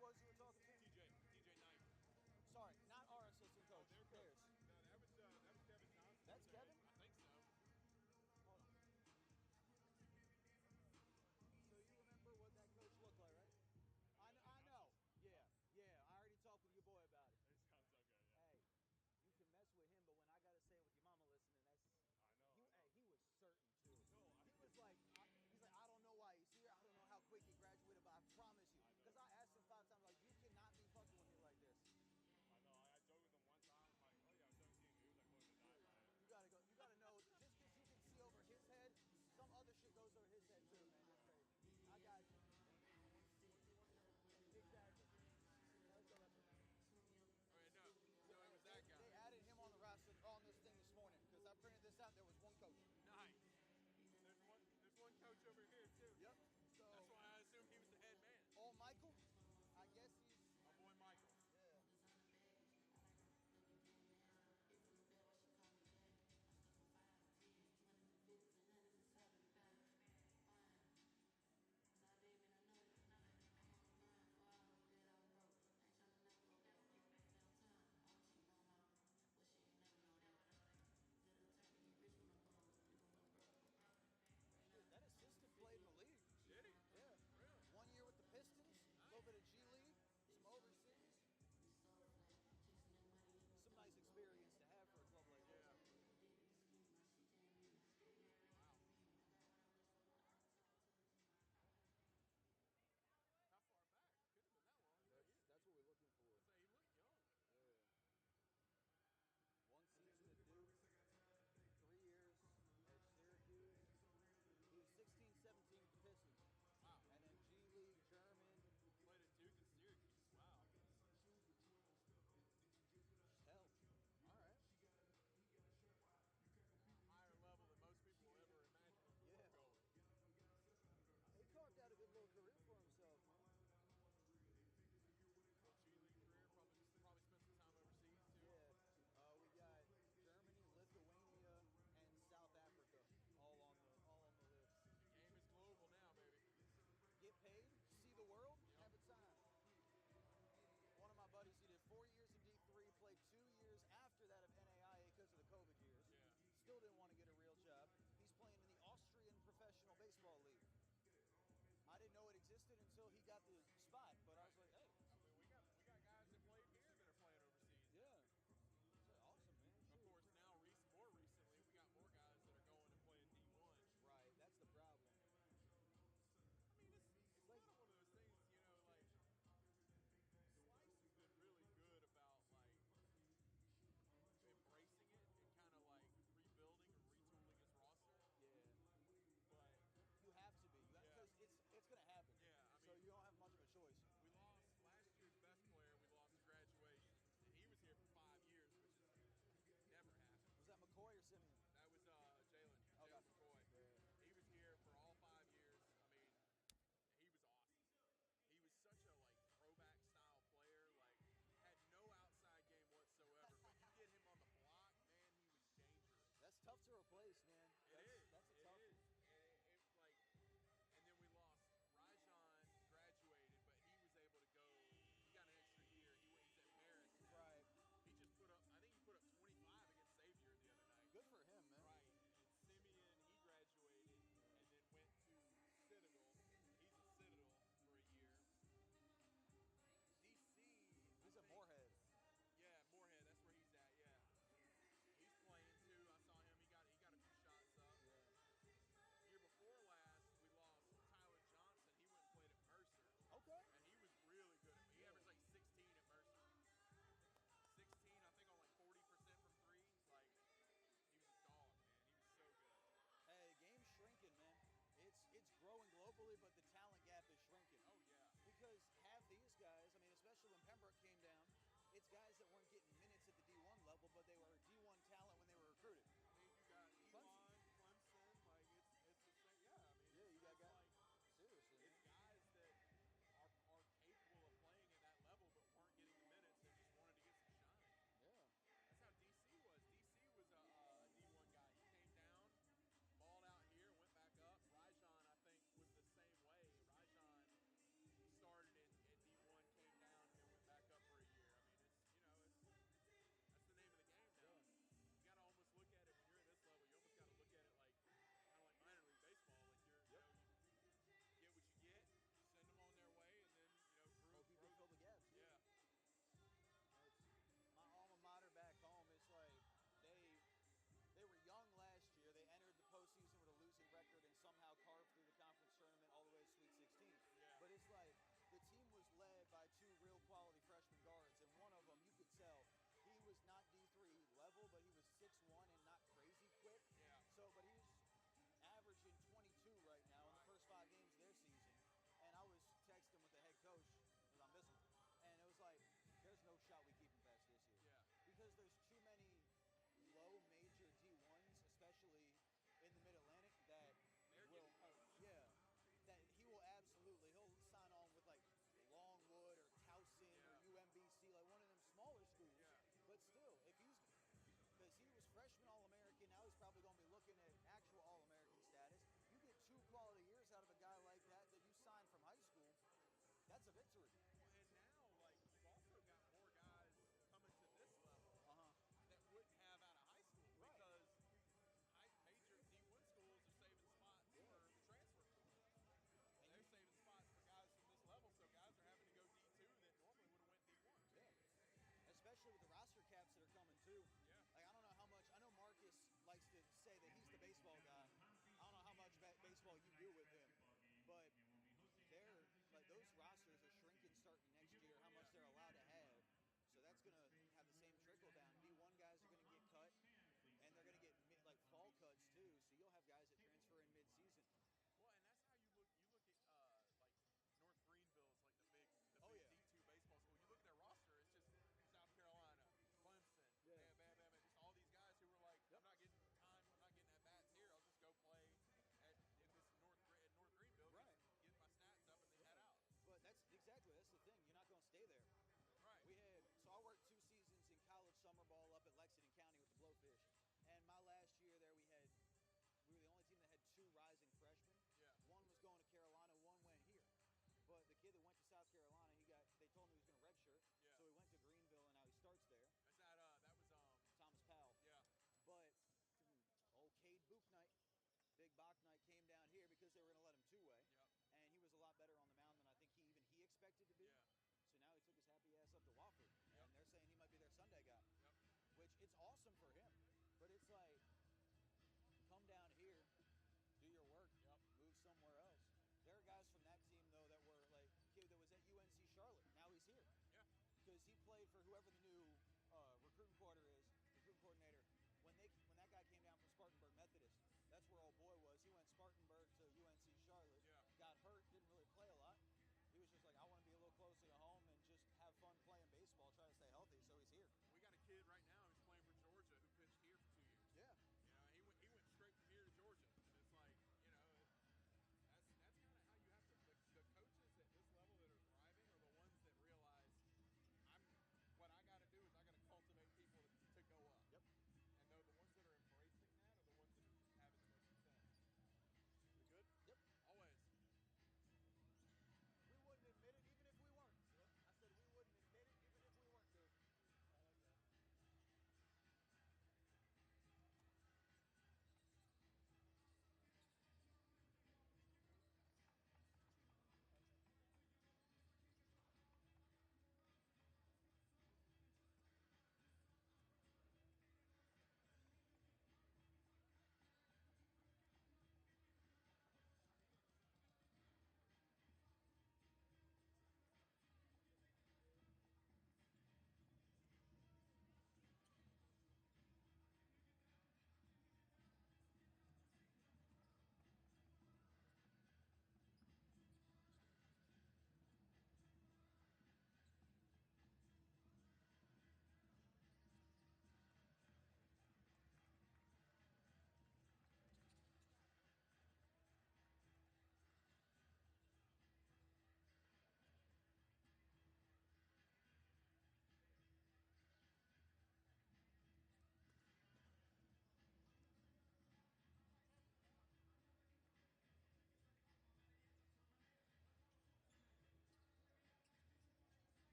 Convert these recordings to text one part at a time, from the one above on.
was you were talking to? TJ Knight. Sorry, not our assistant coach. Their coach. Theirs. No, that was Kevin Johnson. That's Kevin? I think so. Hold on. So you remember what that coach looked like, right? I know. Yeah. I already talked with your boy about it. It sounds okay, yeah. Hey, you can mess with him, but when I gotta say it with your mama listening, that's. I know. Hey, he was certain too. No, he was like, he's like, I don't know why he's here. I don't know how quick he graduated, but I promise you, because I asked him 5 times, like, you cannot be fucking with me like this. I know. I joked with him one time, like, oh yeah, I'm 17. He was like, close to die by it. You gotta go. You gotta know. Just because you can see over his head, some other shit goes over his head too, man. It's crazy. I got you. Exactly. Right, no, it was that guy. They added him on the roster on this thing this morning because I printed this out. There was one coach. Nice. There's one coach over here too. Yep. So that's why I assumed he was the head man. Oh, Michael. I guess he's my boy Michael. Yeah. That assistant played in the league. Did he? Yeah. Really? 1 year with the Pistons, a little bit of G League, some overseas. Some nice experience to have for a club like this. Wow. How far back? Couldn't have been that long. That's what we're looking for. He looked young. Yeah. 1 season at Duke, 3 years at Syracuse. He was 16, 17 with the Pistons. Wow. And then G League, German. Played at Duke and Syracuse. Wow. Hell. All right. Higher level than most people will ever imagine. Yeah. Going. He carved out a good little career for himself. Little G League career. Probably spent some time overseas too. Yeah. We got Germany, Lithuania, and South Africa all on the list. The game is global now, baby. Get paid, see the world, have a time. One of my buddies, he did 4 years in D3, played 2 years after that of NAIA because of the COVID years. Yeah. Still didn't want to get a real job. He's playing in the Austrian Professional Baseball League. I didn't know it existed until he got the spot, but I was like, hey. I mean, we got guys that played here that are playing overseas. Yeah. It's awesome, man. Of course, now more recently, we got more guys that are going and playing D1. Right, that's the problem. I mean, it's like kind of one of those things, you know, like Slice has been really good about like embracing it and kind of like rebuilding or Spartanburg to UNC Charlotte. Yeah. Got hurt, didn't really play a lot. He was just like, I want to be a little closer to home and just have fun playing baseball, try to stay healthy, so he's here. We got a kid right now who's playing for Georgia who pitched here for 2 years. Yeah. You know, he went straight from here to Georgia, and it's like, you know, that's kind of how you have to. The coaches at this level that are thriving are the ones that realize, what I got to do is I got to cultivate people to go up. Yep. And the ones that are embracing that are the ones that are having the most success.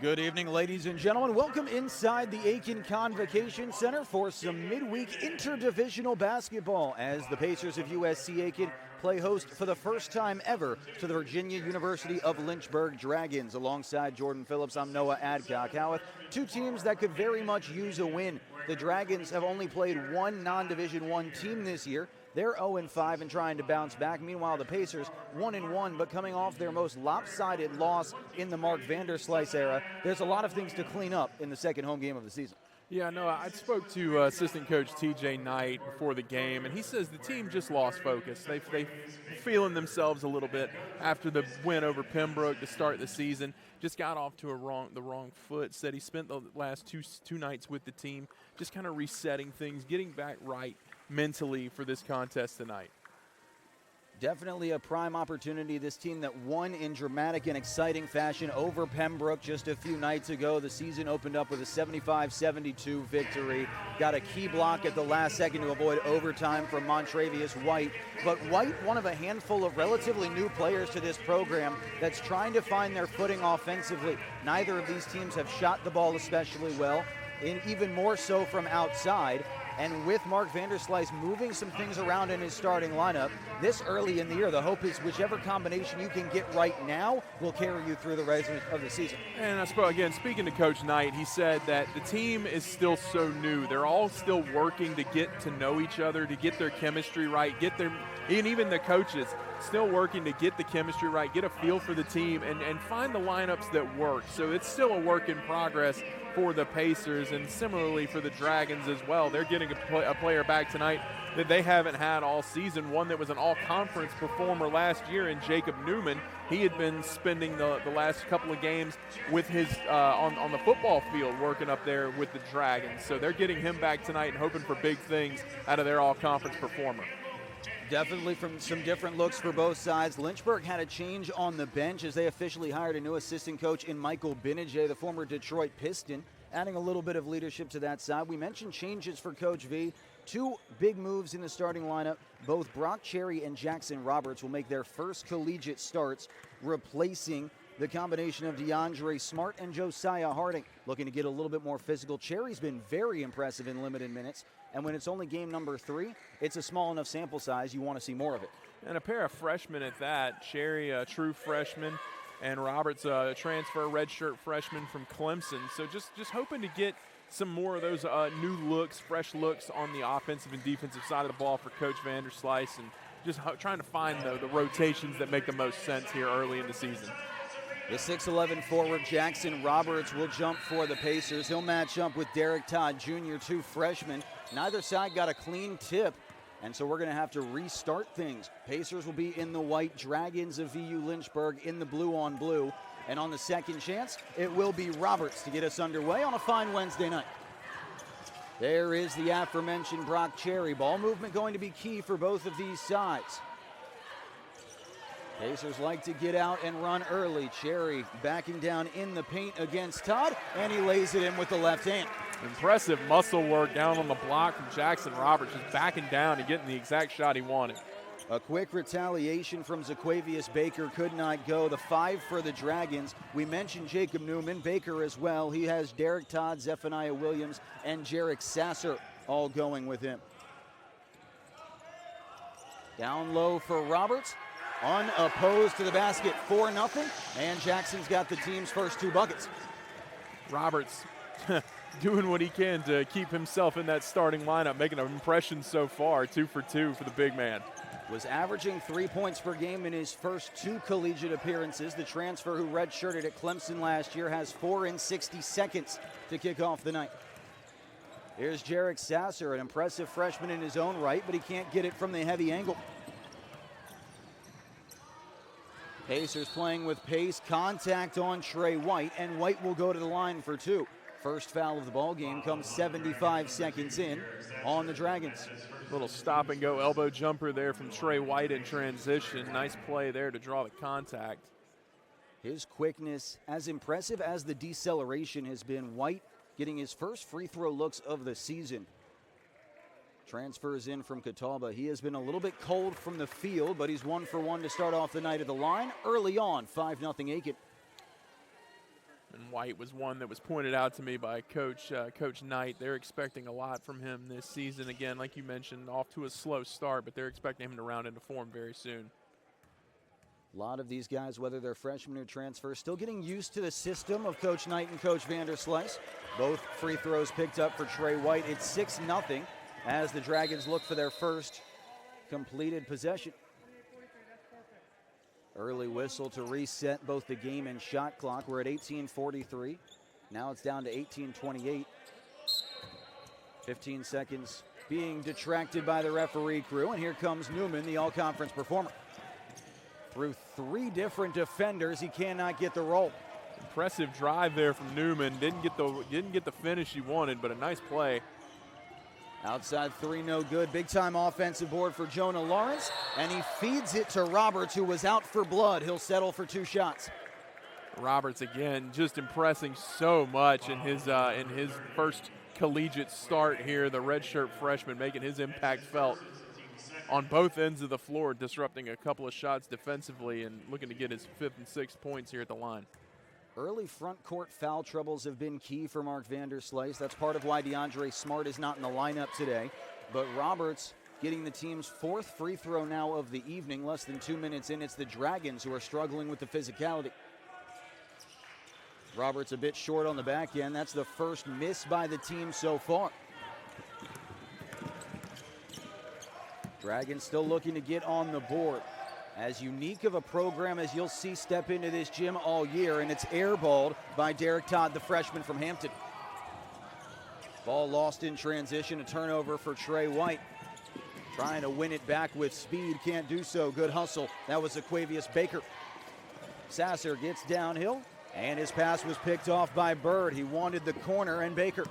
Good evening, ladies and gentlemen. Welcome inside the Aiken Convocation Center for some midweek interdivisional basketball as the Pacers of USC Aiken play host for the first time ever to the Virginia University of Lynchburg Dragons. Alongside Jordan Phillips, I'm Noah Adcock-Howarth. Two teams that could very much use a win. The Dragons have only played one non-Division I team this year. They're 0-5 and trying to bounce back. Meanwhile, the Pacers 1-1, but coming off their most lopsided loss in the Mark Vanderslice era. There's a lot of things to clean up in the second home game of the season. Yeah, no, I spoke to assistant coach TJ Knight before the game, and he says the team just lost focus. They feeling themselves a little bit after the win over Pembroke to start the season. Just got off to the wrong foot. Said he spent the last two nights with the team just kind of resetting things, getting back right mentally for this contest tonight. Definitely a prime opportunity. This team that won in dramatic and exciting fashion over Pembroke just a few nights ago. The season opened up with a 75-72 victory. Got a key block at the last second to avoid overtime from Montrevious White. But White, one of a handful of relatively new players to this program that's trying to find their footing offensively. Neither of these teams have shot the ball especially well, and even more so from outside. And with Mark Vanderslice moving some things around in his starting lineup, this early in the year, the hope is whichever combination you can get right now will carry you through the rest of the season. And I suppose, again, speaking to Coach Knight, he said that the team is still so new. They're all still working to get to know each other, to get their chemistry right, and even the coaches still working to get the chemistry right, get a feel for the team, and find the lineups that work. So it's still a work in progress for the Pacers, and similarly for the Dragons as well. They're getting a player back tonight that they haven't had all season, one that was an all-conference performer last year in Jacob Newman. He had been spending the last couple of games with his on the football field working up there with the Dragons. So they're getting him back tonight and hoping for big things out of their all-conference performer. Definitely from some different looks for both sides. Lynchburg had a change on the bench as they officially hired a new assistant coach in Michael Benijay, the former Detroit Piston, adding a little bit of leadership to that side. We mentioned changes for Coach V. Two big moves in the starting lineup. Both Brock Cherry and Jackson Roberts will make their first collegiate starts, replacing the combination of DeAndre Smart and Josiah Harding. Looking to get a little bit more physical. Cherry's been very impressive in limited minutes. And when it's only game number 3, it's a small enough sample size, you want to see more of it. And a pair of freshmen at that. Cherry, a true freshman, and Roberts, a transfer redshirt freshman from Clemson. So just hoping to get some more of those new looks, fresh looks on the offensive and defensive side of the ball for Coach Vanderslice, and just trying to find the rotations that make the most sense here early in the season. The 6'11 forward Jackson Roberts will jump for the Pacers. He'll match up with Derek Todd Jr., two freshmen. Neither side got a clean tip, and so we're going to have to restart things. Pacers will be in the white, Dragons of VU Lynchburg in the blue on blue. And on the second chance, it will be Roberts to get us underway on a fine Wednesday night. There is the aforementioned Brock Cherry. Ball movement going to be key for both of these sides. Pacers like to get out and run early. Cherry backing down in the paint against Todd, and he lays it in with the left hand. Impressive muscle work down on the block from Jackson Roberts, just backing down and getting the exact shot he wanted. A quick retaliation from Zaquavius Baker could not go. The 5 for the Dragons. We mentioned Jacob Newman, Baker as well. He has Derek Todd, Zephaniah Williams, and Jarek Sasser all going with him. Down low for Roberts. Unopposed to the basket, 4-0, and Jackson's got the team's first 2 buckets. Roberts doing what he can to keep himself in that starting lineup, making an impression so far, 2 for 2 for the big man. Was averaging 3 points per game in his first 2 collegiate appearances. The transfer who redshirted at Clemson last year has 4 in 60 seconds to kick off the night. Here's Jarek Sasser, an impressive freshman in his own right, but he can't get it from the heavy angle. Pacers playing with pace, contact on Trey White, and White will go to the line for 2. First foul of the ball game comes 75 seconds in on the Dragons. Little stop and go elbow jumper there from Trey White in transition. Nice play there to draw the contact. His quickness, as impressive as the deceleration has been. White getting his first free throw looks of the season. Transfers in from Catawba. He has been a little bit cold from the field, but he's 1 for 1 to start off the night at the line. Early on, 5-0 Aiken. And White was one that was pointed out to me by Coach Knight. They're expecting a lot from him this season. Again, like you mentioned, off to a slow start, but they're expecting him to round into form very soon. A lot of these guys, whether they're freshmen or transfers, still getting used to the system of Coach Knight and Coach Vanderslice. Both free throws picked up for Trey White. It's 6-0 as the Dragons look for their first completed possession. Early whistle to reset both the game and shot clock. We're at 18:43. Now it's down to 18:28. 15 seconds being detracted by the referee crew. And here comes Newman, the all-conference performer. Through 3 different defenders, he cannot get the roll. Impressive drive there from Newman. Didn't get the finish he wanted, but a nice play. Outside 3, no good. Big-time offensive board for Jonah Lawrence, and he feeds it to Roberts, who was out for blood. He'll settle for 2 shots. Roberts, again, just impressing so much in his first collegiate start here. The redshirt freshman making his impact felt on both ends of the floor, disrupting a couple of shots defensively and looking to get his 5th and 6th points here at the line. Early front court foul troubles have been key for Mark Vanderslice. That's part of why DeAndre Smart is not in the lineup today. But Roberts getting the team's 4th free throw now of the evening. Less than 2 minutes in, it's the Dragons who are struggling with the physicality. Roberts a bit short on the back end. That's the first miss by the team so far. Dragons still looking to get on the board. As unique of a program as you'll see step into this gym all year, and it's airballed by Derek Todd, the freshman from Hampton. Ball lost in transition, a turnover for Trey White. Trying to win it back with speed, can't do so. Good hustle. That was Aquavius Baker. Sasser gets downhill, and his pass was picked off by Bird. He wanted the corner, and Baker.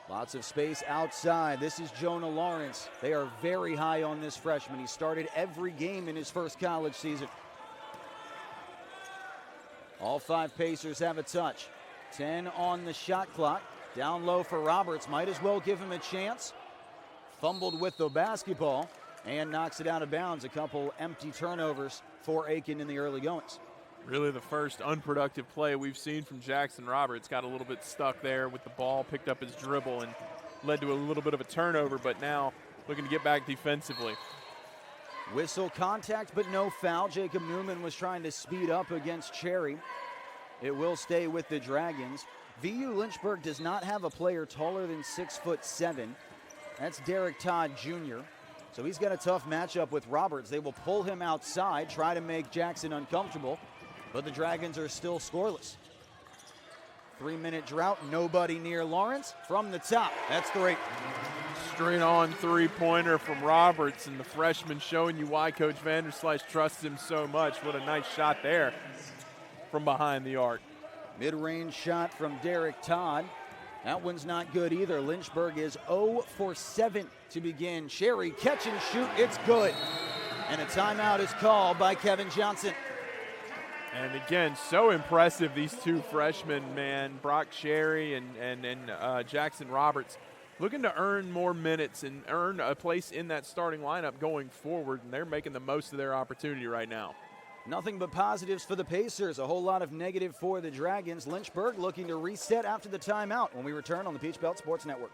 Lots of space outside. This is Jonah Lawrence. They are very high on this freshman. He started every game in his first college season. All 5 Pacers have a touch. 10 on the shot clock. Down low for Roberts. Might as well give him a chance. Fumbled with the basketball and knocks it out of bounds. A couple empty turnovers for Aiken in the early goings. Really the first unproductive play we've seen from Jackson Roberts. Got a little bit stuck there with the ball, picked up his dribble, and led to a little bit of a turnover, but now looking to get back defensively. Whistle contact, but no foul. Jacob Newman was trying to speed up against Cherry. It will stay with the Dragons. VU Lynchburg does not have a player taller than 6'7". That's Derek Todd Jr., so he's got a tough matchup with Roberts. They will pull him outside, try to make Jackson uncomfortable. But the Dragons are still scoreless. 3-minute drought, nobody near Lawrence. From the top, that's 3. Straight on 3-pointer from Roberts, and the freshman showing you why Coach Vanderslice trusts him so much. What a nice shot there from behind the arc. Mid-range shot from Derek Todd. That one's not good either. Lynchburg is 0 for 7 to begin. Cherry catch and shoot, it's good. And a timeout is called by Kevin Johnson. And again, so impressive, these 2 freshmen, man, Brock Cherry and Jackson Roberts, looking to earn more minutes and earn a place in that starting lineup going forward, and they're making the most of their opportunity right now. Nothing but positives for the Pacers, a whole lot of negative for the Dragons. Lynchburg looking to reset after the timeout when we return on the Peach Belt Sports Network.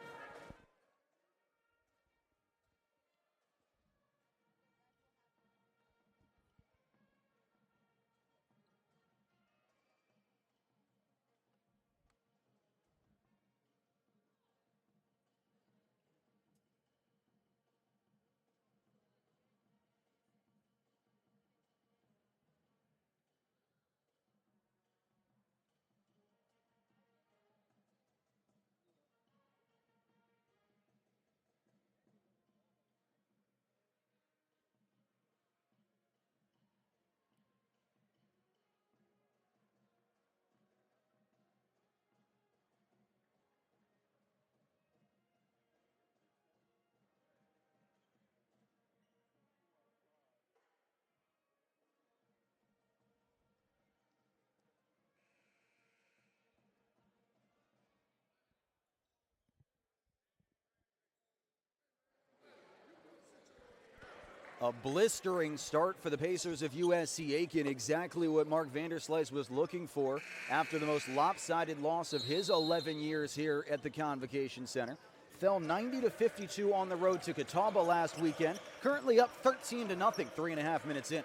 A blistering start for the Pacers of USCA, exactly what Mark Vanderslice was looking for after the most lopsided loss of his 11 years here at the Convocation Center. Fell 90-52 on the road to Catawba last weekend. Currently up 13-0, 3.5 minutes in.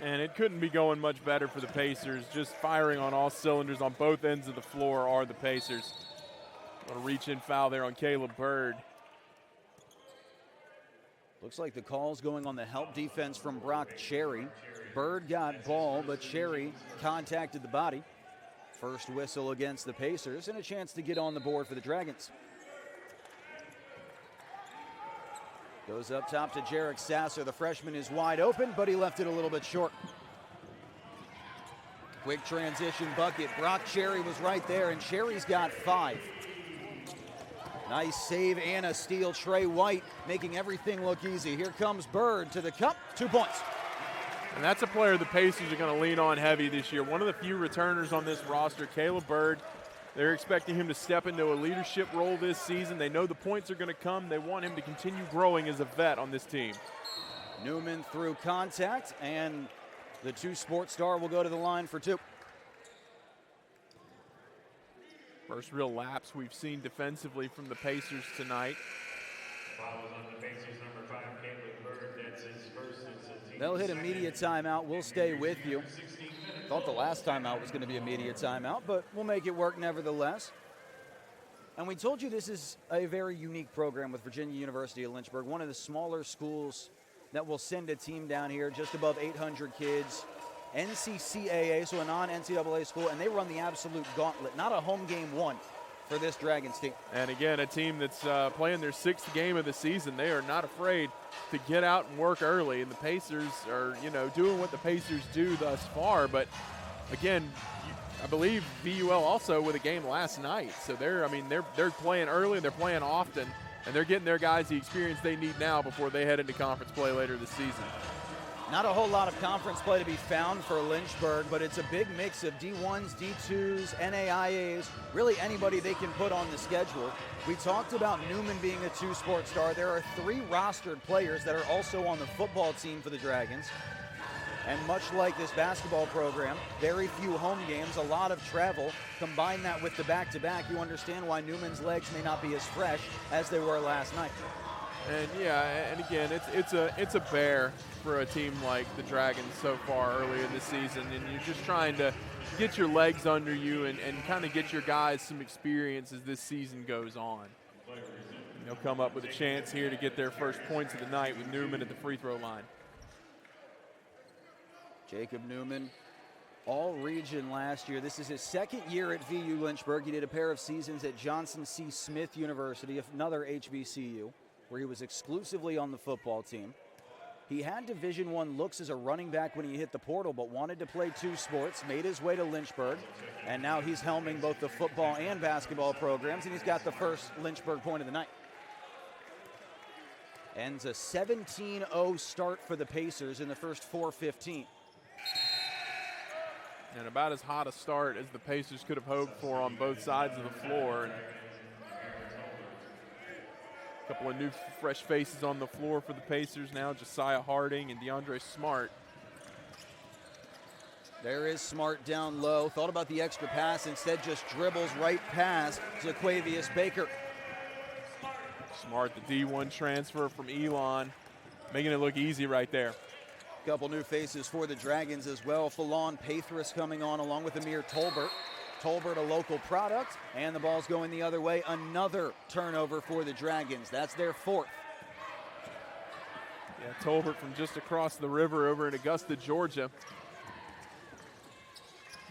And it couldn't be going much better for the Pacers. Just firing on all cylinders on both ends of the floor are the Pacers. A reach-in foul there on Caleb Bird. Looks like the call's going on the help defense from Brock Cherry. Bird got ball, but Cherry contacted the body. First whistle against the Pacers and a chance to get on the board for the Dragons. Goes up top to Jarek Sasser. The freshman is wide open, but he left it a little bit short. Quick transition bucket. Brock Cherry was right there, and Cherry's got 5. Nice save and a steal. Trey White making everything look easy. Here comes Bird to the cup. 2 points. And that's a player the Pacers are going to lean on heavy this year. One of the few returners on this roster, Caleb Bird. They're expecting him to step into a leadership role this season. They know the points are going to come. They want him to continue growing as a vet on this team. Newman through contact, and the 2-sport star will go to the line for 2. First real lapse we've seen defensively from the Pacers tonight. They'll hit a media timeout. We'll stay with you. Thought the last timeout was going to be a media timeout, but we'll make it work nevertheless. And we told you this is a very unique program with Virginia University of Lynchburg, one of the smaller schools that will send a team down here, just above 800 kids. NCCAA, so a non-NCAA school, and they run the absolute gauntlet. Not a home game won for this Dragons team. And again, a team that's playing their 6th game of the season. They are not afraid to get out and work early, and the Pacers are, doing what the Pacers do thus far. But again, I believe VUL also with a game last night. So they're playing early, they're playing often, and they're getting their guys the experience they need now before they head into conference play later this season. Not a whole lot of conference play to be found for Lynchburg, but it's a big mix of D1s, D2s, NAIAs, really anybody they can put on the schedule. We talked about Newman being a 2-sport star. There are 3 rostered players that are also on the football team for the Dragons. And much like this basketball program, very few home games, a lot of travel. Combine that with the back-to-back, you understand why Newman's legs may not be as fresh as they were last night. And again, it's a bear for a team like the Dragons so far early in the season, and you're just trying to get your legs under you and kind of get your guys some experience as this season goes on. And they'll come up with a chance here to get their first points of the night with Newman at the free throw line. Jacob Newman, all-region last year. This is his 2nd year at VU Lynchburg. He did a pair of seasons at Johnson C. Smith University, another HBCU, where he was exclusively on the football team. He had Division I looks as a running back when he hit the portal, but wanted to play 2 sports, made his way to Lynchburg, and now he's helming both the football and basketball programs, and he's got the first Lynchburg point of the night. Ends a 17-0 start for the Pacers in the first 4:15. And about as hot a start as the Pacers could have hoped for on both sides of the floor. And a couple of new fresh faces on the floor for the Pacers now, Josiah Harding and DeAndre Smart. There is Smart down low. Thought about the extra pass, instead just dribbles right past Zaquavius Baker. Smart, the D1 transfer from Elon, making it look easy right there. Couple new faces for the Dragons as well. Falon Pathras coming on along with Amir Tolbert. Tolbert, a local product, and the ball's going the other way. Another turnover for the Dragons. That's their 4th. Yeah, Tolbert from just across the river over in Augusta, Georgia.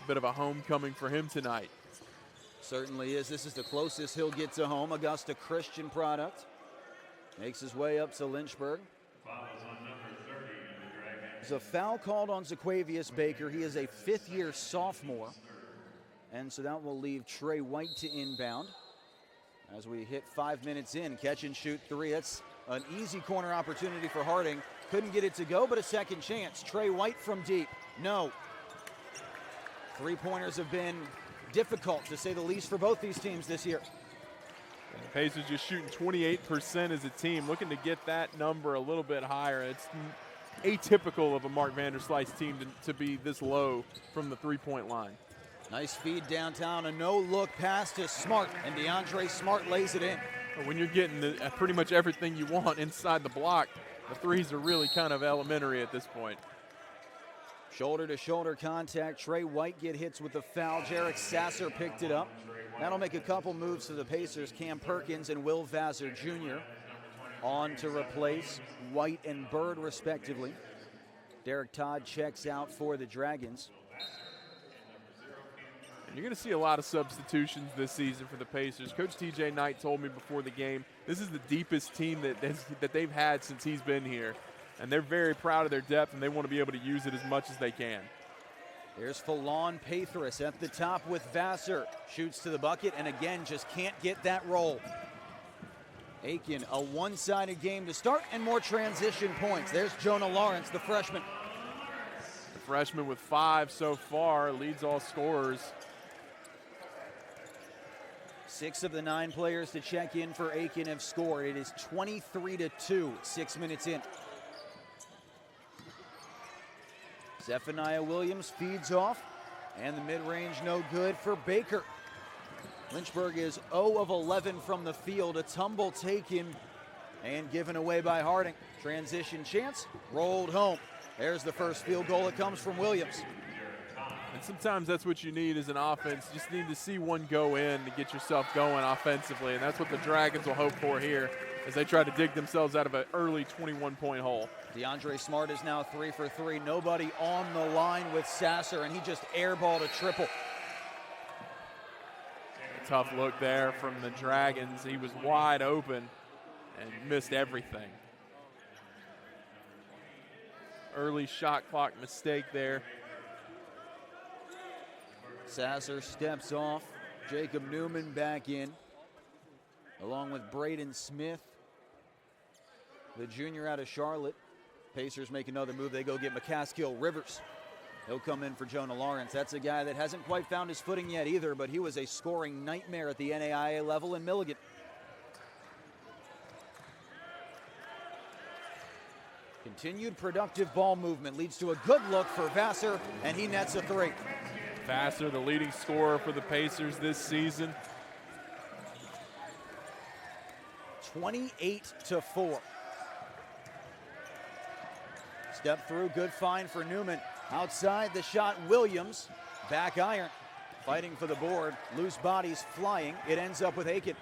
Bit of a homecoming for him tonight. Certainly is. This is the closest he'll get to home. Augusta Christian product. Makes his way up to Lynchburg. There's a foul called on Zaquavius Baker. He is a 5th-year sophomore. And so that will leave Trey White to inbound. As we hit 5 minutes in, catch and shoot 3. That's an easy corner opportunity for Harding. Couldn't get it to go, but a second chance. Trey White from deep. No. 3-pointers have been difficult, to say the least, for both these teams this year. And the Pacers just shooting 28% as a team, looking to get that number a little bit higher. It's atypical of a Mark Vanderslice team to be this low from the three-point line. Nice feed downtown, a no-look pass to Smart, and DeAndre Smart lays it in. When you're getting pretty much everything you want inside the block, the threes are really kind of elementary at this point. Shoulder-to-shoulder contact. Trey White get hits with the foul. Jarek Sasser picked it up. That'll make a couple moves to the Pacers. Cam Perkins and Will Vassar Jr. on to replace White and Bird, respectively. Derek Todd checks out for the Dragons. And you're going to see a lot of substitutions this season for the Pacers. Coach TJ Knight told me before the game, this is the deepest team that they've had since he's been here. And they're very proud of their depth, and they want to be able to use it as much as they can. There's Falon Pathras at the top with Vassar. Shoots to the bucket, and again, just can't get that roll. Aiken, a one-sided game to start, and more transition points. There's Jonah Lawrence, the freshman. The freshman with 5 so far, leads all scorers. 6 of the 9 players to check in for Aiken have scored. It is 23-2, 6 minutes in. Zephaniah Williams feeds off, and the mid-range no good for Baker. Lynchburg is 0 of 11 from the field. A tumble taken and given away by Harding. Transition chance, rolled home. There's the first field goal. It comes from Williams. And sometimes that's what you need as an offense. You just need to see one go in to get yourself going offensively, and that's what the Dragons will hope for here as they try to dig themselves out of an early 21-point hole. DeAndre Smart is now 3 for 3. Nobody on the line with Sasser, and he just airballed a triple. A tough look there from the Dragons. He was wide open and missed everything. Early shot clock mistake there. Sasser steps off. Jacob Newman back in, along with Braden Smith, the junior out of Charlotte. Pacers make another move. They go get McCaskill Rivers. He'll come in for Jonah Lawrence. That's a guy that hasn't quite found his footing yet either, but he was a scoring nightmare at the NAIA level in Milligan. Continued productive ball movement leads to a good look for Vassar, and he nets a 3. Vassar, the leading scorer for the Pacers this season. 28-4. Step through, good find for Newman. Outside the shot, Williams. Back iron, fighting for the board. Loose bodies flying. It ends up with Aiken.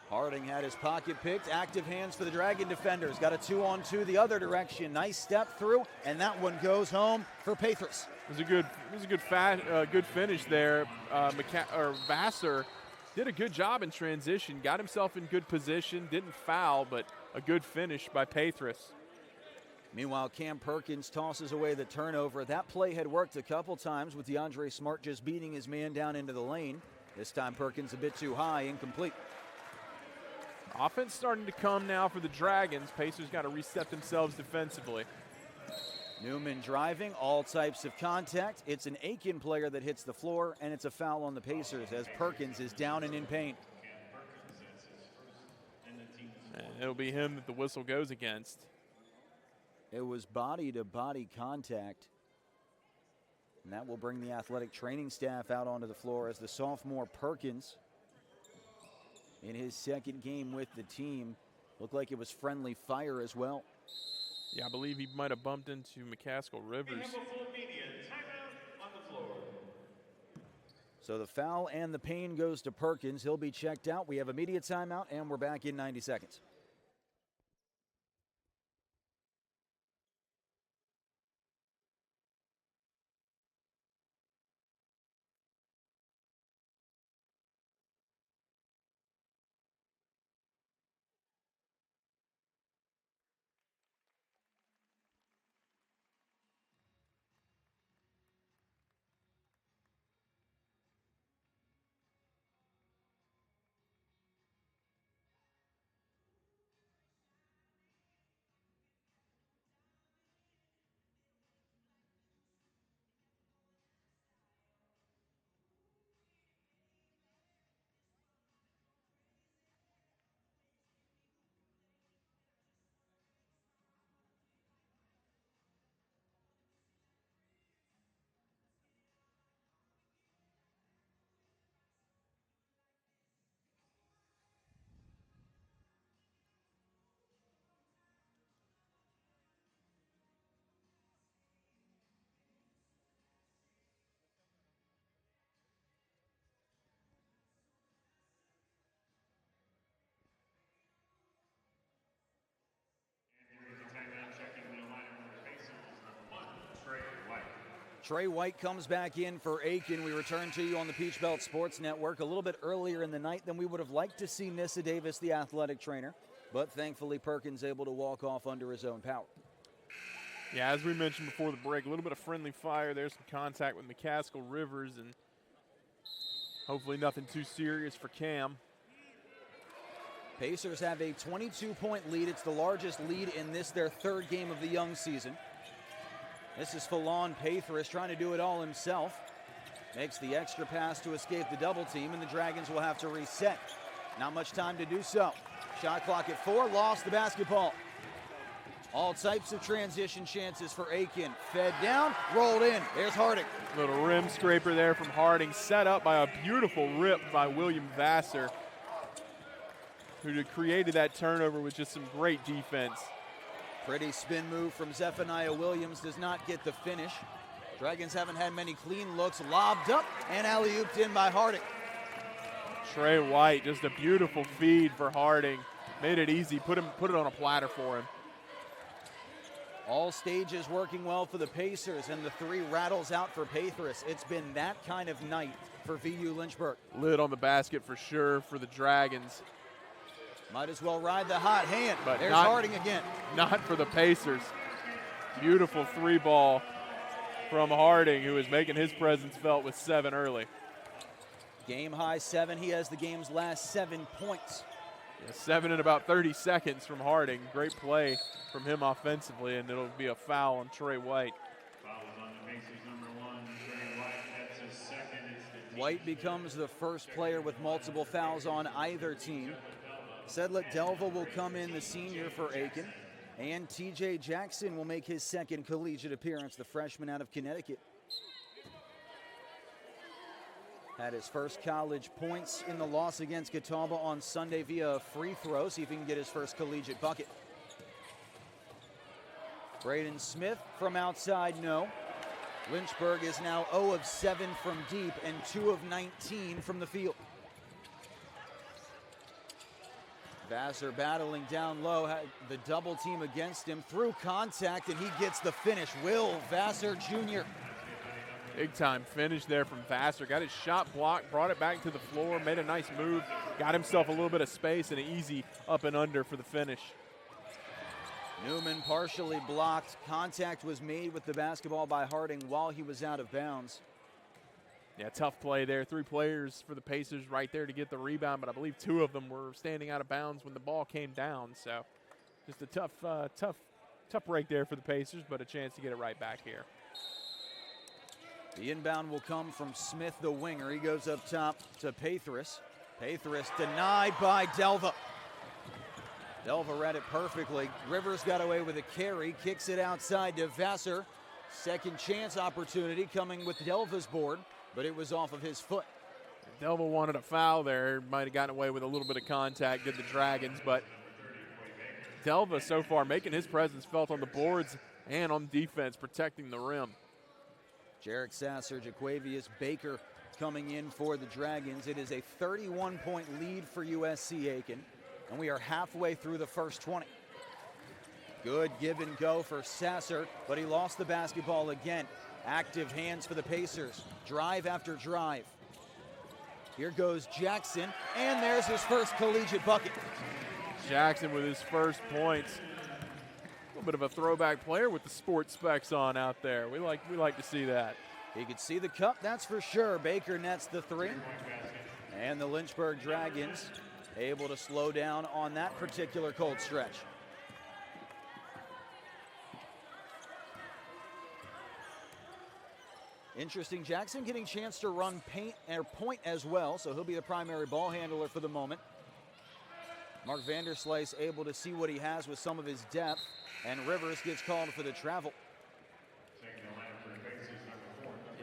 Harding had his pocket picked. Active hands for the Dragon defenders. Got a 2-on-2 the other direction. Nice step through, and that one goes home for Pathras. It was a good finish there. Vassar did a good job in transition. Got himself in good position. Didn't foul, but a good finish by Pathras. Meanwhile, Cam Perkins tosses away the turnover. That play had worked a couple times with DeAndre Smart just beating his man down into the lane. This time Perkins a bit too high, incomplete. Offense starting to come now for the Dragons. Pacers got to reset themselves defensively. Newman driving, all types of contact. It's an Aiken player that hits the floor, and it's a foul on the Pacers as Perkins is down and in pain. And it'll be him that the whistle goes against. It was body-to-body contact, and that will bring the athletic training staff out onto the floor as the sophomore Perkins, in his second game with the team, looked like it was friendly fire as well. Yeah, I believe he might have bumped into McCaskill Rivers. So the foul and the pain goes to Perkins. He'll be checked out. We have a media timeout, and we're back in 90 seconds. Trey White comes back in for Aiken. We return to you on the Peach Belt Sports Network a little bit earlier in the night than we would have liked to see Nissa Davis, the athletic trainer. But thankfully, Perkins able to walk off under his own power. Yeah, as we mentioned before the break, a little bit of friendly fire. There's some contact with McCaskill Rivers, and hopefully nothing too serious for Cam. Pacers have a 22-point lead. It's the largest lead in this, their third game of the young season. This is Falon Pathras trying to do it all himself. Makes the extra pass to escape the double team, and the Dragons will have to reset. Not much time to do so. Shot clock at 4, lost the basketball. All types of transition chances for Aiken. Fed down, rolled in. There's Harding. Little rim scraper there from Harding, set up by a beautiful rip by William Vassar, who created that turnover with just some great defense. Pretty spin move from Zephaniah Williams, does not get the finish. Dragons haven't had many clean looks. Lobbed up and alley-ooped in by Harding. Trey White, just a beautiful feed for Harding. Made it easy, put it on a platter for him. All stages working well for the Pacers, and the 3 rattles out for Pathras. It's been that kind of night for VU Lynchburg. Lid on the basket for sure for the Dragons. Might as well ride the hot hand. But there's Harding again. Not for the Pacers. Beautiful 3-ball from Harding, who is making his presence felt with 7 early. Game high 7. He has the game's last 7 points. Yeah, 7 in about 30 seconds from Harding. Great play from him offensively, and it'll be a foul on Trey White. White becomes the first player with multiple fouls on either team. Cedric Delva will come in, the senior for Aiken. And TJ Jackson will make his second collegiate appearance, the freshman out of Connecticut. Had his first college points in the loss against Catawba on Sunday via a free throw. See if he can get his first collegiate bucket. Braden Smith from outside, no. Lynchburg is now 0 of 7 from deep and 2 of 19 from the field. Vassar battling down low, had the double team against him, through contact, and he gets the finish. Will Vassar Jr. Big time finish there from Vassar. Got his shot blocked, brought it back to the floor, made a nice move, got himself a little bit of space and an easy up and under for the finish. Newman partially blocked. Contact was made with the basketball by Harding while he was out of bounds. Yeah, tough play there. 3 players for the Pacers right there to get the rebound, but I believe 2 of them were standing out of bounds when the ball came down. So just a tough break there for the Pacers, but a chance to get it right back here. The inbound will come from Smith, the winger. He goes up top to Pathras. Pathras denied by Delva. Delva read it perfectly. Rivers got away with a carry, kicks it outside to Vassar. Second chance opportunity coming with Delva's board, but it was off of his foot. Delva wanted a foul there. Might have gotten away with a little bit of contact, did the Dragons, but Delva so far making his presence felt on the boards and on defense, protecting the rim. Jarek Sasser, Jaquavius Baker coming in for the Dragons. It is a 31-point lead for USC Aiken, and we are halfway through the first 20. Good give and go for Sasser, but he lost the basketball again. Active hands for the Pacers. Drive after drive. Here goes Jackson, and there's his first collegiate bucket. Jackson with his first points. A little bit of a throwback player with the sports specs on out there. We like to see that. He could see the cup, that's for sure. Baker nets the 3. And the Lynchburg Dragons able to slow down on that particular cold stretch. Interesting, Jackson getting a chance to run point as well, so he'll be the primary ball handler for the moment. Mark Vanderslice able to see what he has with some of his depth, and Rivers gets called for the travel.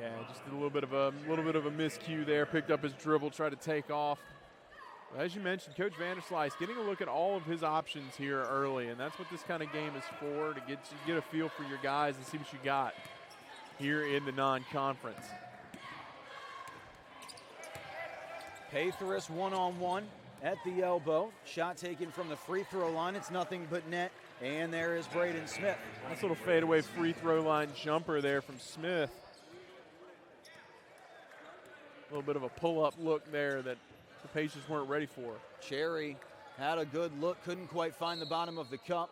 Yeah, just a little bit of a miscue there. Picked up his dribble, tried to take off. As you mentioned, Coach Vanderslice getting a look at all of his options here early, and that's what this kind of game is for, to get a feel for your guys and see what you got here in the non-conference. Pathras one-on-one at the elbow. Shot taken from the free throw line. It's nothing but net. And there is Braden Smith. Nice little fadeaway free throw line jumper there from Smith. A little bit of a pull-up look there that the Pacers weren't ready for. Cherry had a good look, couldn't quite find the bottom of the cup.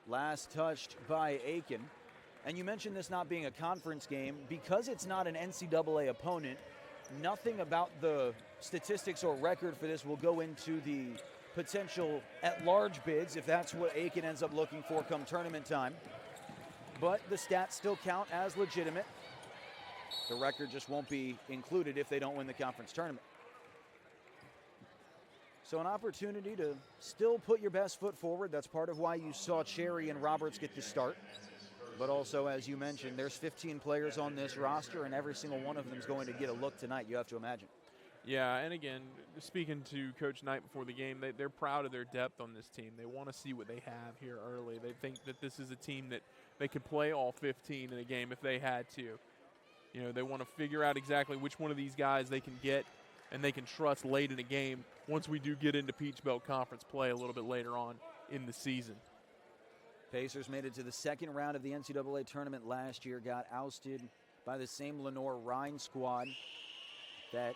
Last touched by Aiken. And you mentioned this not being a conference game. Because it's not an NCAA opponent, nothing about the statistics or record for this will go into the potential at-large bids, if that's what Aiken ends up looking for come tournament time. But the stats still count as legitimate. The record just won't be included if they don't win the conference tournament. So an opportunity to still put your best foot forward. That's part of why you saw Cherry and Roberts get the start. But also, as you mentioned, there's 15 players on this roster, and every single one of them is going to get a look tonight, you have to imagine. Yeah, and again, speaking to Coach Knight before the game, they're proud of their depth on this team. They want to see what they have here early. They think that this is a team that they could play all 15 in a game if they had to. You know, they want to figure out exactly which one of these guys they can get and they can trust late in a game once we do get into Peach Belt Conference play a little bit later on in the season. Pacers made it to the second round of the NCAA tournament last year, got ousted by the same Lenore-Rhine squad that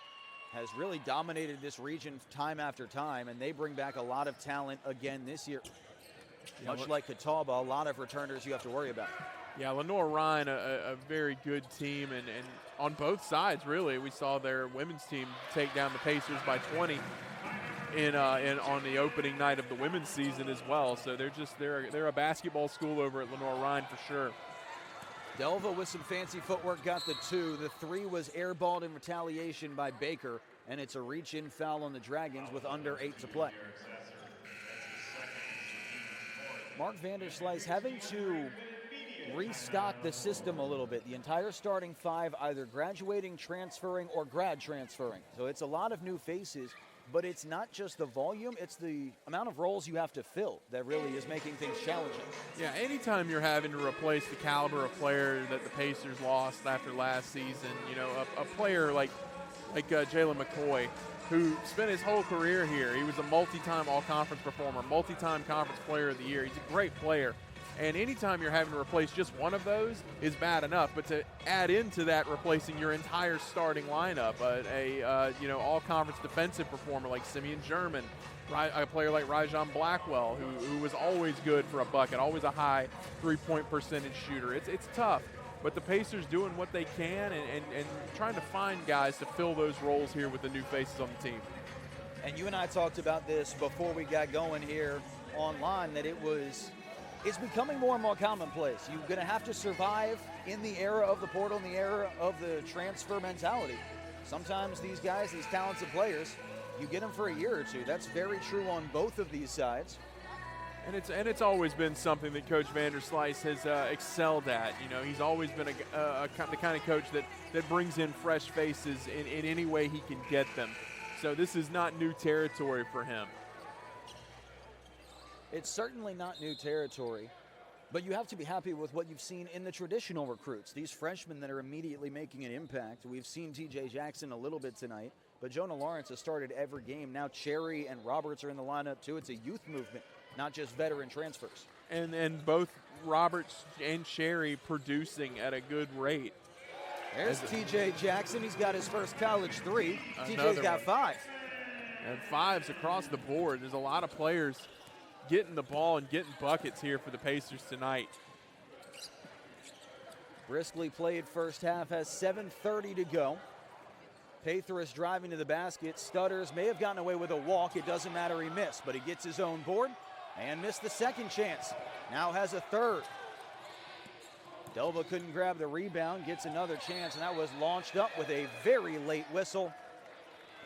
has really dominated this region time after time, and they bring back a lot of talent again this year. Much like Catawba, a lot of returners you have to worry about. Yeah, Lenore-Rhine, a very good team, and on both sides, really. We saw their women's team take down the Pacers by 20 on the opening night of the women's season as well. So they're a basketball school over at Lenore-Rhine for sure. Delva with some fancy footwork got the 2. The 3 was airballed in retaliation by Baker, and it's a reach-in foul on the Dragons with under 8 to play. Mark Vanderslice having to restock the system a little bit. The entire starting 5 either graduating, transferring, or grad transferring. So it's a lot of new faces, but it's not just the volume, it's the amount of roles you have to fill that really is making things challenging. Yeah, anytime you're having to replace the caliber of player that the Pacers lost after last season, you know, a player like Jalen McCoy, who spent his whole career here. He was a multi-time all-conference performer, multi-time conference player of the year. He's a great player. And anytime you're having to replace just one of those is bad enough. But to add into that replacing your entire starting lineup, all-conference defensive performer like Simeon German, a player like Rajon Blackwell, who was always good for a bucket, always a high three-point percentage shooter. It's tough. But the Pacers doing what they can and trying to find guys to fill those roles here with the new faces on the team. And you and I talked about this before we got going here online, that it's becoming more and more commonplace. You're going to have to survive in the era of the portal, in the era of the transfer mentality. Sometimes these guys, these talented players, you get them for a year or two. That's very true on both of these sides. And it's always been something that Coach Vanderslice has excelled at. You know, he's always been the kind of coach that brings in fresh faces in any way he can get them. So this is not new territory for him. It's certainly not new territory, but you have to be happy with what you've seen in the traditional recruits. These freshmen that are immediately making an impact. We've seen T.J. Jackson a little bit tonight, but Jonah Lawrence has started every game. Now Cherry and Roberts are in the lineup too. It's a youth movement, not just veteran transfers. And both Roberts and Cherry producing at a good rate. There's T.J. Jackson. He's got his first college 3. T.J.'s got 5. And 5s across the board. There's a lot of players getting the ball and getting buckets here for the Pacers tonight. Briskly played first half, has 7:30 to go. Pathras driving to the basket. Stutters may have gotten away with a walk. It doesn't matter, he missed, but he gets his own board and missed the second chance. Now has a third. Delva couldn't grab the rebound, gets another chance, and that was launched up with a very late whistle.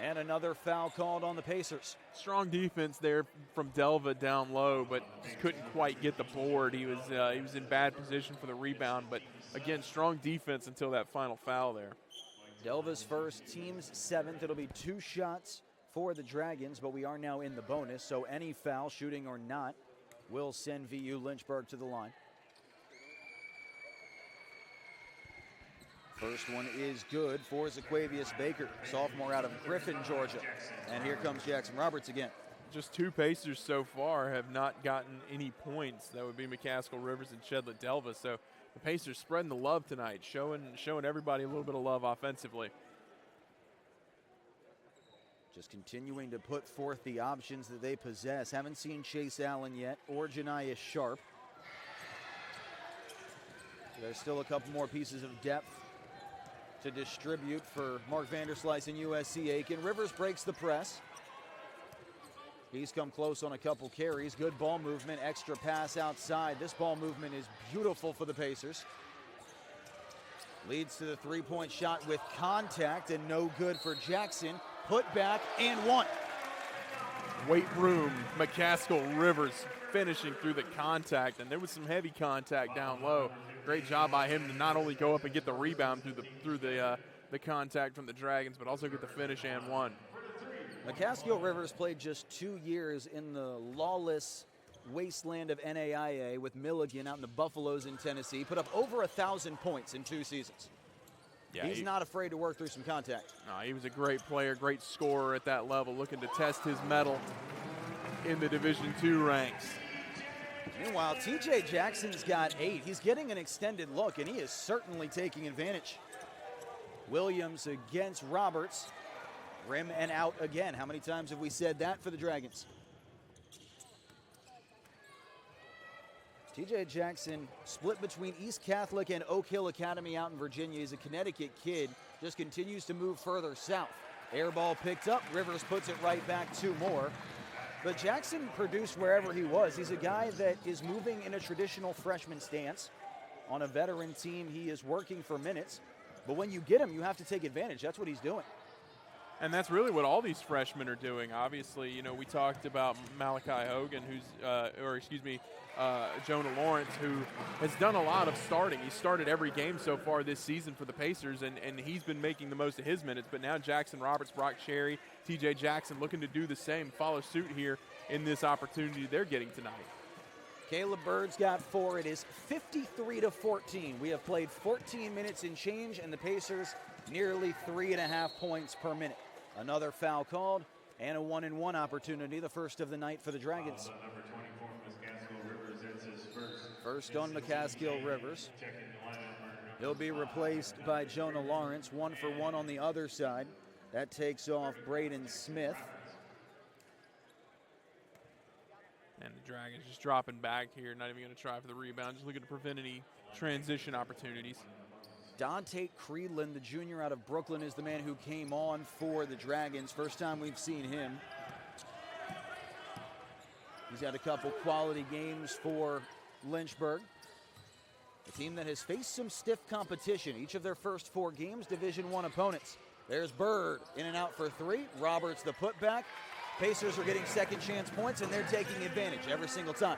And another foul called on the Pacers. Strong defense there from Delva down low, but just couldn't quite get the board. He was in bad position for the rebound, but again, strong defense until that final foul there. Delva's first, team's 7th. It'll be 2 shots for the Dragons, but we are now in the bonus, so any foul, shooting or not, will send VU Lynchburg to the line. First one is good for Zaquavius Baker, sophomore out of Griffin, Georgia. And here comes Jackson Roberts again. Just 2 Pacers so far have not gotten any points. That would be McCaskill, Rivers, and Chedlet Delva. So the Pacers spreading the love tonight, showing everybody a little bit of love offensively. Just continuing to put forth the options that they possess. Haven't seen Chase Allen yet or Janiah Sharp. There's still a couple more pieces of depth to distribute for Mark Vanderslice and USC Aiken. Rivers breaks the press. He's come close on a couple carries. Good ball movement, extra pass outside. This ball movement is beautiful for the Pacers. Leads to the three-point shot with contact and no good for Jackson. Put back and one. Weight room, McCaskill Rivers finishing through the contact, and there was some heavy contact down low. Great job by him to not only go up and get the rebound through the contact from the Dragons, but also get the finish and one. McCaskill Rivers played just 2 years in the lawless wasteland of NAIA with Milligan out in the Buffaloes in Tennessee. Put up over 1,000 points in 2 seasons. Yeah, He's not afraid to work through some contact. No, he was a great player, great scorer at that level, looking to test his mettle in the Division II ranks. Meanwhile, TJ Jackson's got 8. He's getting an extended look, and he is certainly taking advantage. Williams against Roberts. Rim and out again. How many times have we said that for the Dragons? TJ Jackson split between East Catholic and Oak Hill Academy out in Virginia. He's a Connecticut kid, just continues to move further south. Air ball picked up, Rivers puts it right back, 2 more. But Jackson produced wherever he was. He's a guy that is moving in a traditional freshman stance. On a veteran team, he is working for minutes. But when you get him, you have to take advantage. That's what he's doing. And that's really what all these freshmen are doing. Obviously, you know, we talked about Malachi Hogan, Jonah Lawrence, who has done a lot of starting. He's started every game so far this season for the Pacers, and he's been making the most of his minutes. But now Jackson Roberts, Brock Cherry, TJ Jackson looking to do the same, follow suit here in this opportunity they're getting tonight. Caleb Bird's got 4. It is 53-14. We have played 14 minutes and change, and the Pacers nearly 3.5 points per minute. Another foul called and a 1-and-1 opportunity, the first of the night for the Dragons. First on McCaskill Rivers. He'll be replaced by Jonah Lawrence, 1 for 1 on the other side. That takes off Braden Smith. And the Dragons just dropping back here, not even going to try for the rebound, just looking to prevent any transition opportunities. Dante Creedland, the junior out of Brooklyn, is the man who came on for the Dragons. First time we've seen him. He's had a couple quality games for Lynchburg, a team that has faced some stiff competition. Each of their first 4 games, Division I opponents. There's Bird, in and out for 3. Roberts the putback. Pacers are getting second chance points, and they're taking advantage every single time.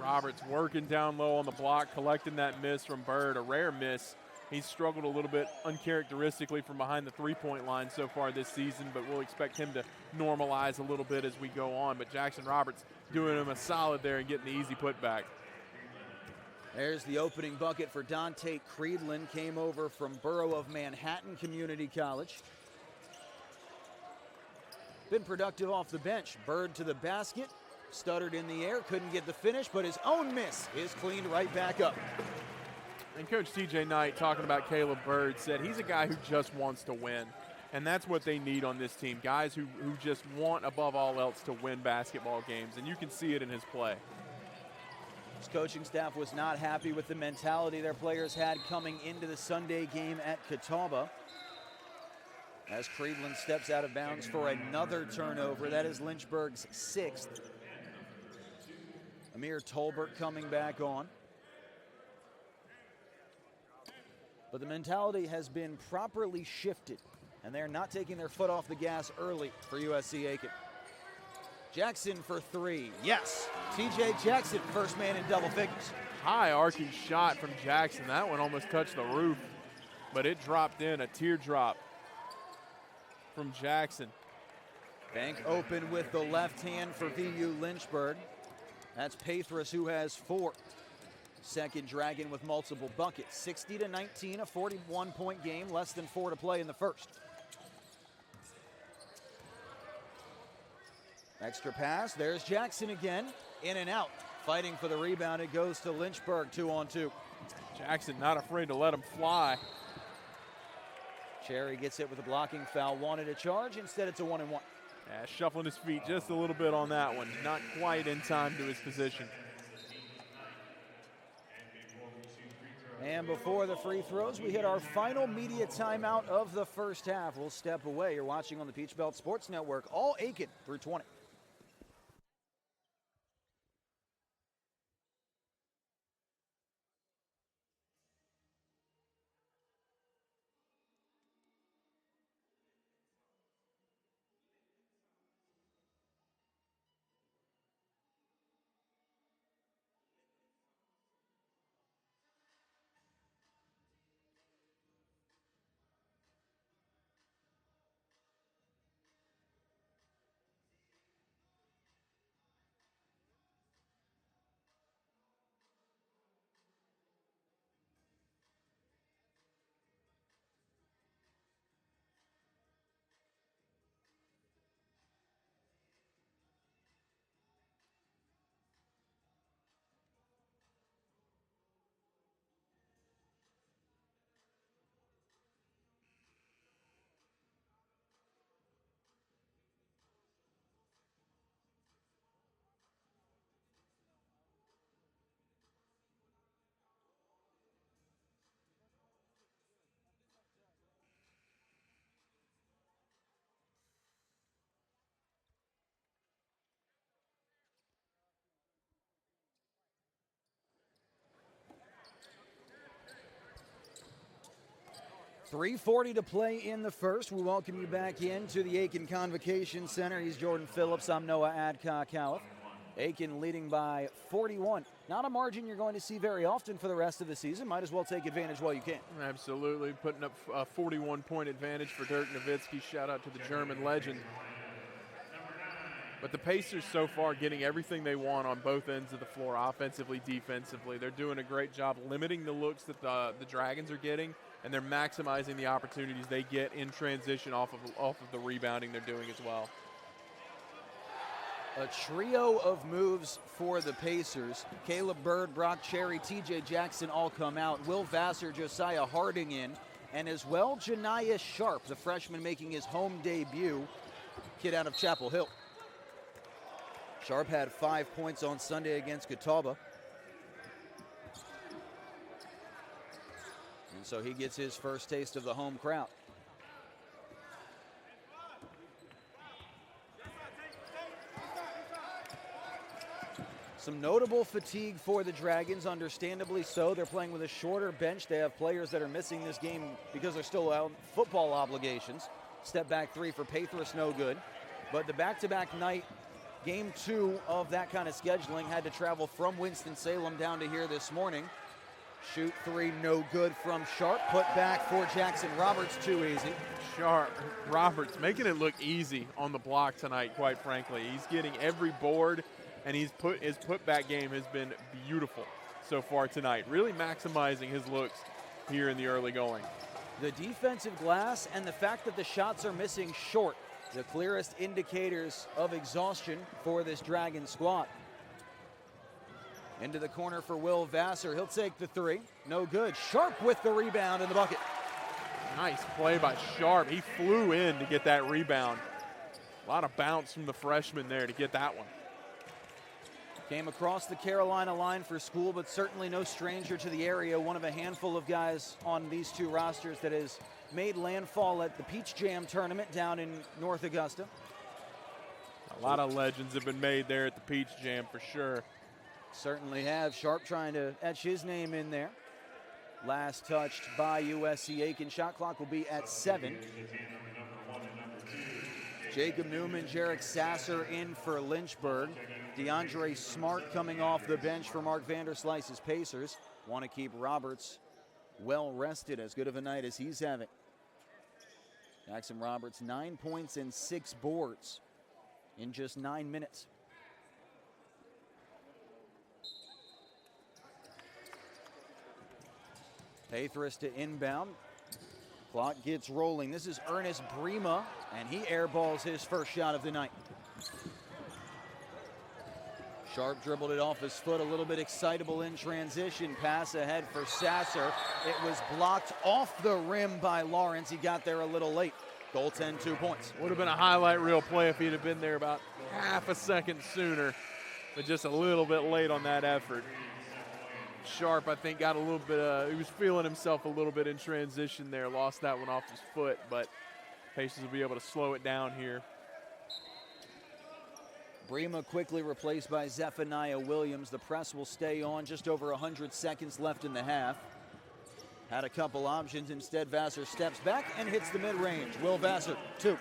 Roberts working down low on the block, collecting that miss from Bird, a rare miss. He's struggled a little bit uncharacteristically from behind the three-point line so far this season, but we'll expect him to normalize a little bit as we go on. But Jackson Roberts doing him a solid there and getting the easy putback. There's the opening bucket for Dante Creedland. Came over from Borough of Manhattan Community College. Been productive off the bench. Bird to the basket. Stuttered in the air. Couldn't get the finish, but his own miss is cleaned right back up. And Coach TJ Knight, talking about Caleb Bird, said he's a guy who just wants to win. And that's what they need on this team, guys who just want above all else to win basketball games. And you can see it in his play. His coaching staff was not happy with the mentality their players had coming into the Sunday game at Catawba. As Creedland steps out of bounds for another turnover. That is Lynchburg's 6th. Amir Tolbert coming back on. But the mentality has been properly shifted, and they're not taking their foot off the gas early for USC Aiken. Jackson for 3. Yes, TJ Jackson, first man in double figures. High arcing shot from Jackson. That one almost touched the roof, but it dropped in, a teardrop from Jackson. Bank open with the left hand for VU Lynchburg. That's Pathras, who has 4. Second Dragon with multiple buckets. 60-19, a 41-point game, less than 4 to play in the first. Extra pass, there's Jackson again, in and out. Fighting for the rebound, it goes to Lynchburg, 2-on-2. Jackson not afraid to let him fly. Cherry gets it with a blocking foul, wanted a charge, instead it's a 1-and-1. Yeah, shuffling his feet just a little bit on that one. Not quite in time to his position. And before the free throws, we hit our final media timeout of the first half. We'll step away. You're watching on the Peach Belt Sports Network, all Aiken through 20. .340 to play in the first. We welcome you back into the Aiken Convocation Center. He's Jordan Phillips. I'm Noah Adcock-Cowliff. Aiken leading by 41. Not a margin you're going to see very often for the rest of the season. Might as well take advantage while you can. Absolutely, putting up a 41-point advantage for Dirk Nowitzki. Shout out to the German legend. But the Pacers so far getting everything they want on both ends of the floor, offensively, defensively. They're doing a great job limiting the looks that the Dragons are getting, and they're maximizing the opportunities they get in transition off of the rebounding they're doing as well. A trio of moves for the Pacers. Caleb Bird, Brock Cherry, TJ Jackson all come out. Will Vassar, Josiah Harding in, and as well Janiah Sharp, the freshman making his home debut, kid out of Chapel Hill. Sharp had 5 points on Sunday against Catawba. And so he gets his first taste of the home crowd. Some notable fatigue for the Dragons, understandably so. They're playing with a shorter bench. They have players that are missing this game because they're still out football obligations. Step back three for Pathras, no good. But the back-to-back night, game 2 of that kind of scheduling, had to travel from Winston-Salem down to here this morning. Shoot three, no good from Sharp. Put back for Jackson Roberts, too easy. Sharp, Roberts making it look easy on the block tonight, quite frankly. He's getting every board, and his putback game has been beautiful so far tonight. Really maximizing his looks here in the early going. The defensive glass and the fact that the shots are missing short, the clearest indicators of exhaustion for this Dragon squad. Into the corner for Will Vassar. He'll take the three. No good. Sharp with the rebound in the bucket. Nice play by Sharp. He flew in to get that rebound. A lot of bounce from the freshman there to get that one. Came across the Carolina line for school, but certainly no stranger to the area. One of a handful of guys on these two rosters that has made landfall at the Peach Jam tournament down in North Augusta. A lot of legends have been made there at the Peach Jam for sure. Certainly have. Sharp trying to etch his name in there. Last touched by USC Aiken. Shot clock will be at 7. Jacob Newman, Jarek Sasser in for Lynchburg. DeAndre Smart coming off the bench for Mark Vanderslice's Pacers. Want to keep Roberts well rested, as good of a night as he's having. Jackson Roberts, 9 points and 6 boards in just 9 minutes. Pathras to inbound. Clock gets rolling. This is Ernest Brema, and he airballs his first shot of the night. Sharp dribbled it off his foot, a little bit excitable in transition. Pass ahead for Sasser. It was blocked off the rim by Lawrence. He got there a little late. Goaltend 2 points. Would have been a highlight reel play if he'd have been there about half a second sooner, but just a little bit late on that effort. Sharp, I think, got a little bit, he was feeling himself a little bit in transition there, lost that one off his foot, but Pacers will be able to slow it down here. Brema quickly replaced by Zephaniah Williams. The press will stay on, just over 100 seconds left in the half. Had a couple options. Instead, Vassar steps back and hits the mid-range. Will Vassar, 2.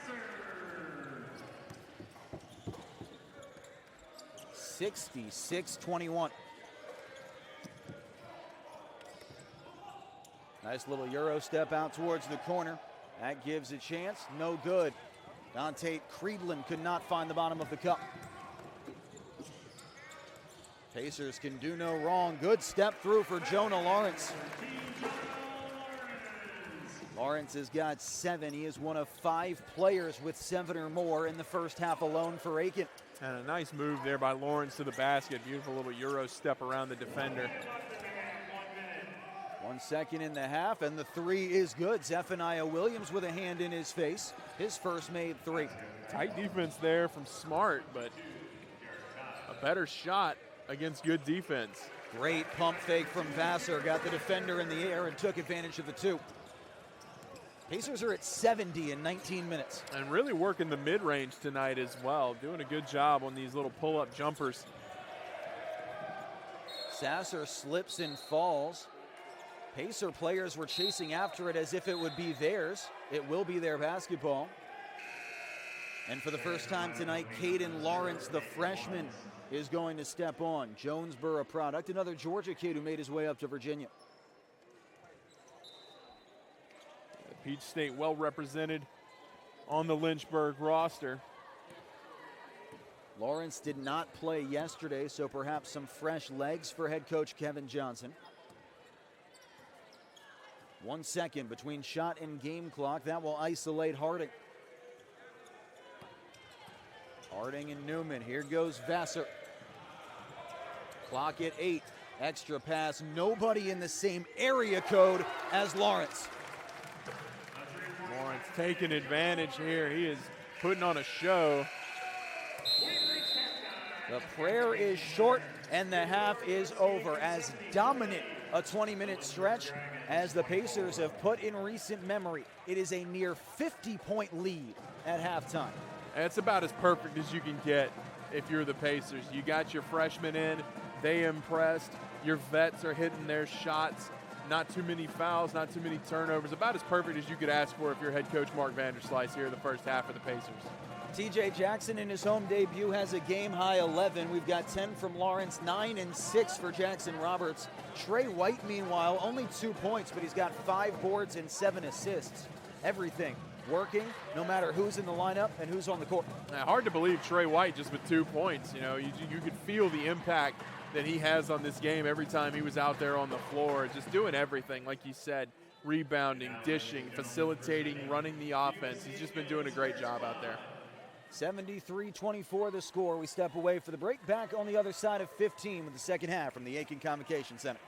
66-21. Nice little Euro step out towards the corner. That gives a chance. No good. Dante Creedland could not find the bottom of the cup. Pacers can do no wrong. Good step through for Jonah Lawrence. Lawrence has got 7. He is one of 5 players with 7 or more in the first half alone for Aiken. And a nice move there by Lawrence to the basket. Beautiful little Euro step around the defender. 1 second in the half, and the 3 is good. Zephaniah Williams with a hand in his face. His first made 3. Tight defense there from Smart, but a better shot against good defense. Great pump fake from Vassar. Got the defender in the air and took advantage of the 2. Pacers are at 70 in 19 minutes. And really working the mid-range tonight as well. Doing a good job on these little pull-up jumpers. Sasser slips and falls. Pacer players were chasing after it as if it would be theirs. It will be their basketball. And for the first time tonight, Caden Lawrence, the freshman, is going to step on. Jonesboro product, another Georgia kid who made his way up to Virginia. Peach State well represented on the Lynchburg roster. Lawrence did not play yesterday, so perhaps some fresh legs for head coach Kevin Johnson. 1 second between shot and game clock. That will isolate Harding. Harding and Newman. Here goes Vassar. Clock at 8. Extra pass. Nobody in the same area code as Lawrence. Lawrence taking advantage here. He is putting on a show. The prayer is short and the half is over. As dominant a 20-minute stretch as the Pacers have put in recent memory. It is a near 50-point lead at halftime. It's about as perfect as you can get if you're the Pacers. You got your freshmen in. They impressed. Your vets are hitting their shots. Not too many fouls, not too many turnovers. About as perfect as you could ask for if you're head coach Mark Vanderslice here in the first half of the Pacers. TJ Jackson in his home debut has a game-high 11. We've got 10 from Lawrence, 9 and 6 for Jackson Roberts. Trey White, meanwhile, only 2 points, but he's got 5 boards and 7 assists. Everything working, no matter who's in the lineup and who's on the court. Hard to believe Trey White just with 2 points. You know, you could feel the impact that he has on this game every time he was out there on the floor, just doing everything, like you said, rebounding, dishing, facilitating, running the offense. He's just been doing a great job out there. 73-24 the score. We step away for the break. Back on the other side of 15 with the second half from the Aiken Convocation Center.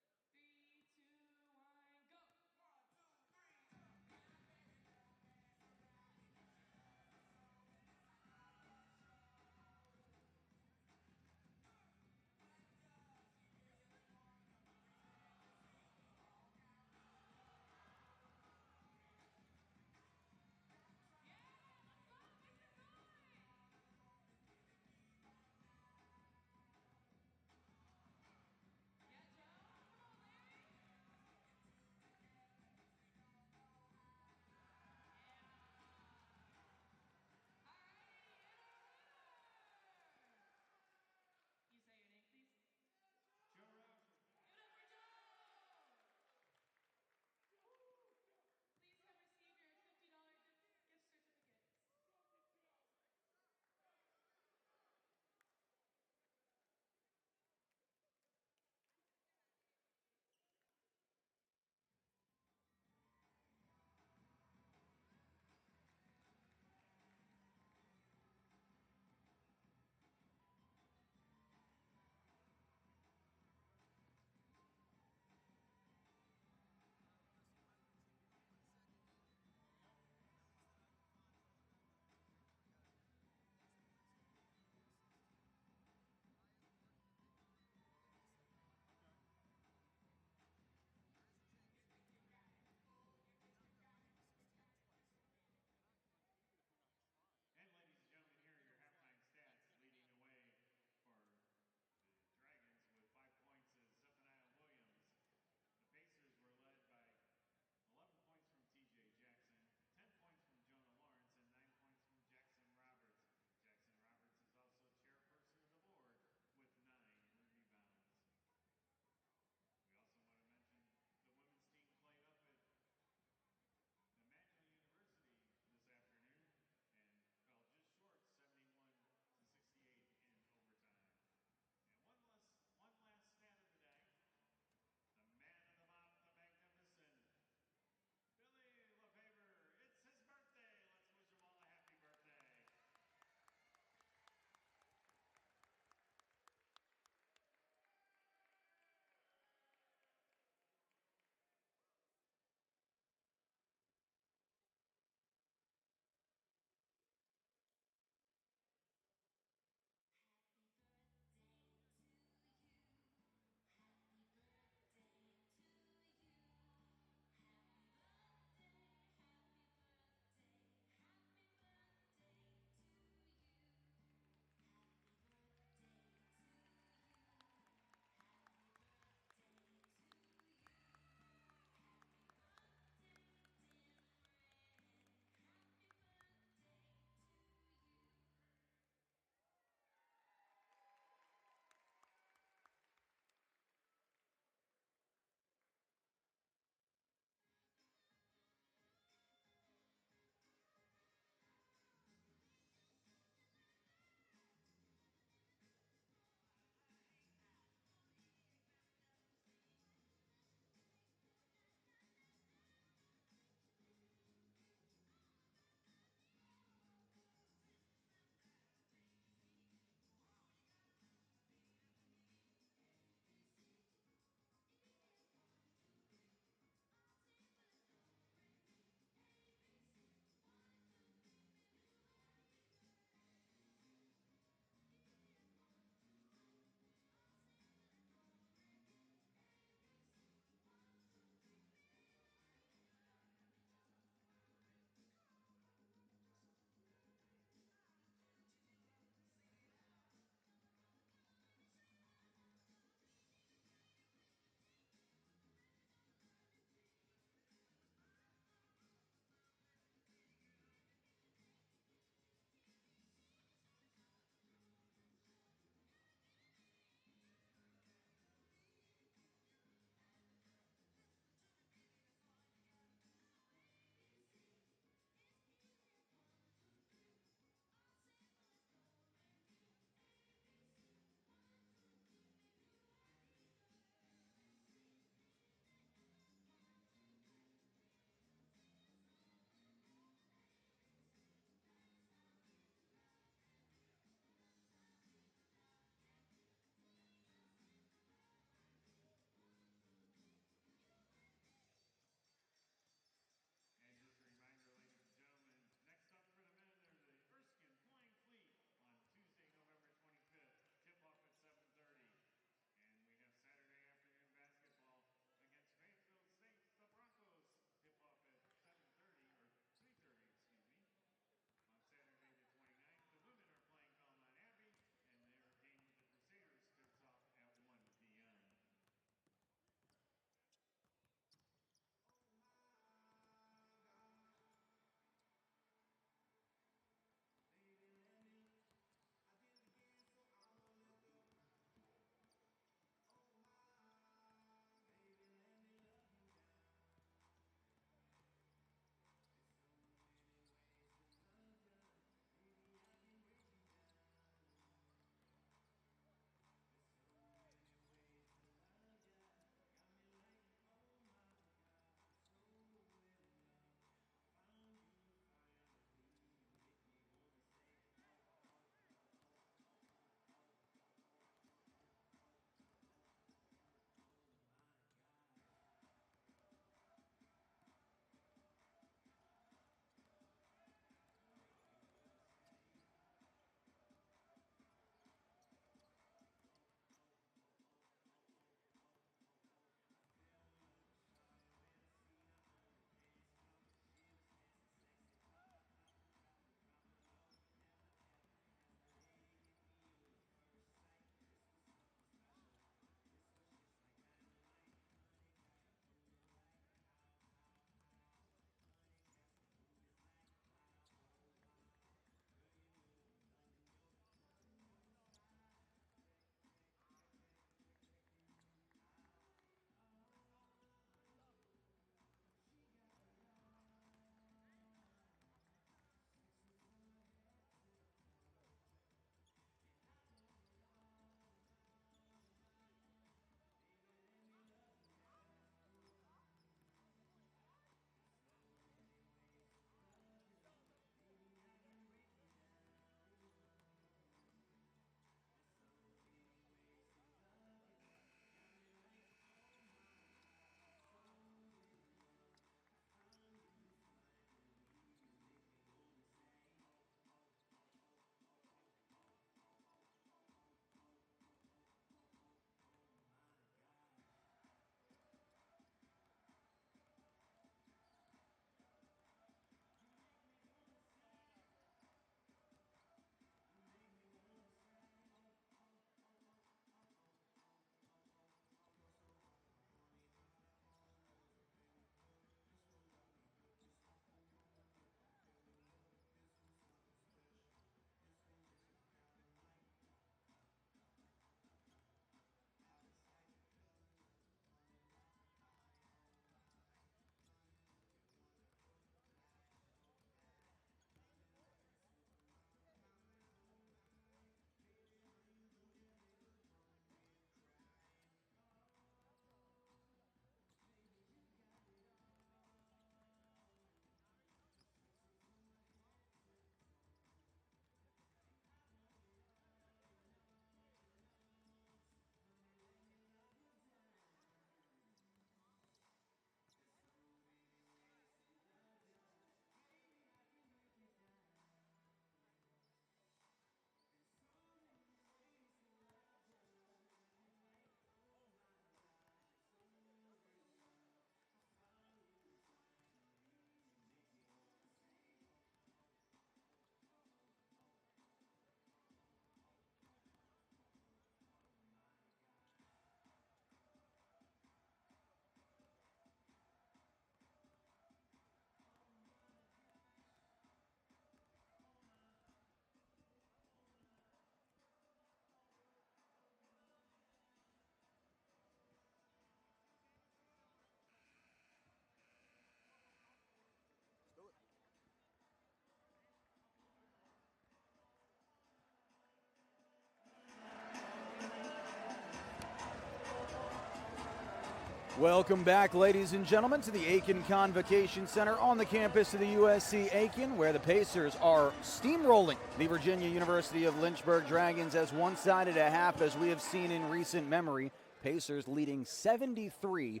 Welcome back, ladies and gentlemen, to the Aiken Convocation Center on the campus of the USC Aiken, where the Pacers are steamrolling the Virginia University of Lynchburg Dragons as one-sided a half as we have seen in recent memory. Pacers leading 73-24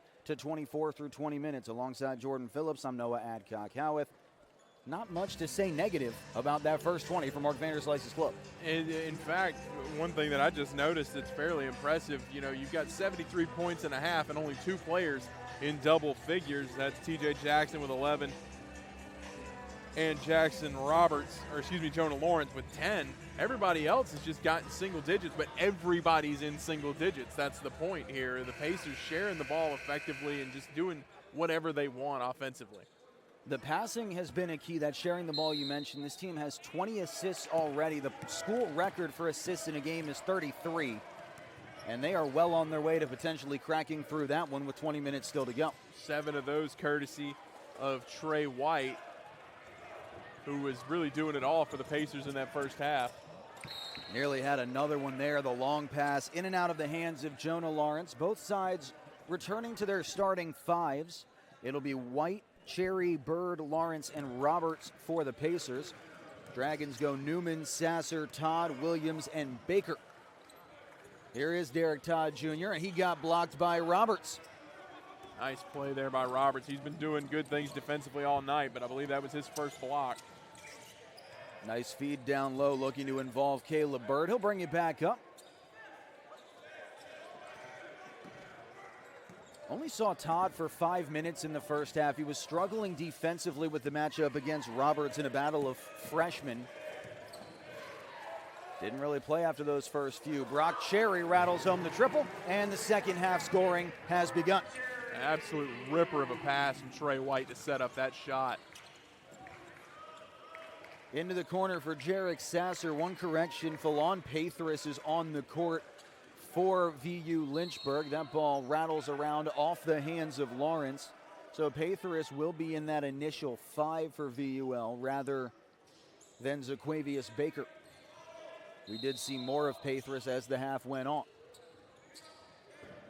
through 20 minutes. Alongside Jordan Phillips, I'm Noah Adcock-Howarth. Not much to say negative about that first 20 for Mark Vanderslice's club. In fact, one thing that I just noticed that's fairly impressive, you know, you've got 73 points and a half and only 2 players in double figures. That's TJ Jackson with 11 and Jonah Lawrence with 10. Everybody else has just gotten single digits, but everybody's in single digits. That's the point here. The Pacers sharing the ball effectively and just doing whatever they want offensively. The passing has been a key. That sharing the ball you mentioned. This team has 20 assists already. The school record for assists in a game is 33. And they are well on their way to potentially cracking through that one with 20 minutes still to go. 7 of those courtesy of Trey White, who was really doing it all for the Pacers in that first half. Nearly had another one there. The long pass in and out of the hands of Jonah Lawrence. Both sides returning to their starting fives. It'll be White, Cherry, Bird, Lawrence, and Roberts for the Pacers. Dragons go Newman, Sasser, Todd, Williams, and Baker. Here is Derek Todd Jr., and he got blocked by Roberts. Nice play there by Roberts. He's been doing good things defensively all night, but I believe that was his first block. Nice feed down low, looking to involve Caleb Bird. He'll bring it back up. Only saw Todd for 5 minutes in the first half. He was struggling defensively with the matchup against Roberts in a battle of freshmen. Didn't really play after those first few. Brock Cherry rattles home the triple, and the second half scoring has begun. An absolute ripper of a pass from Trey White to set up that shot. Into the corner for Jarek Sasser. One correction, Philon Pathris is on the court for VU Lynchburg. That ball rattles around off the hands of Lawrence. So Pathris will be in that initial 5 for VUL rather than Zaquavius Baker. We did see more of Pathris as the half went on.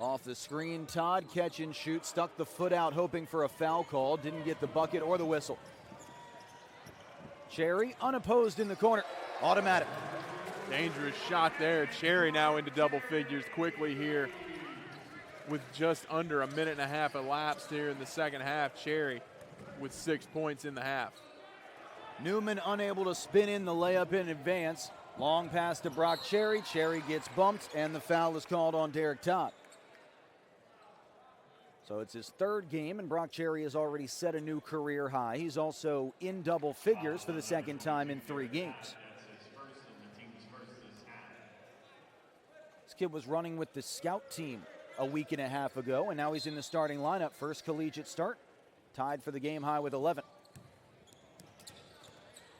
Off the screen, Todd catch and shoot, stuck the foot out hoping for a foul call, didn't get the bucket or the whistle. Cherry unopposed in the corner, automatic. Dangerous shot there. Cherry now into double figures quickly here with just under a minute and a half elapsed here in the second half. Cherry with 6 points in the half. Newman unable to spin in the layup in advance. Long pass to Brock Cherry. Cherry gets bumped, and the foul is called on Derek Todd. So it's his 3rd game, and Brock Cherry has already set a new career high. He's also in double figures for the 2nd time in 3 games. This kid was running with the scout team a week and a half ago, and now he's in the starting lineup. First collegiate start, tied for the game high with 11.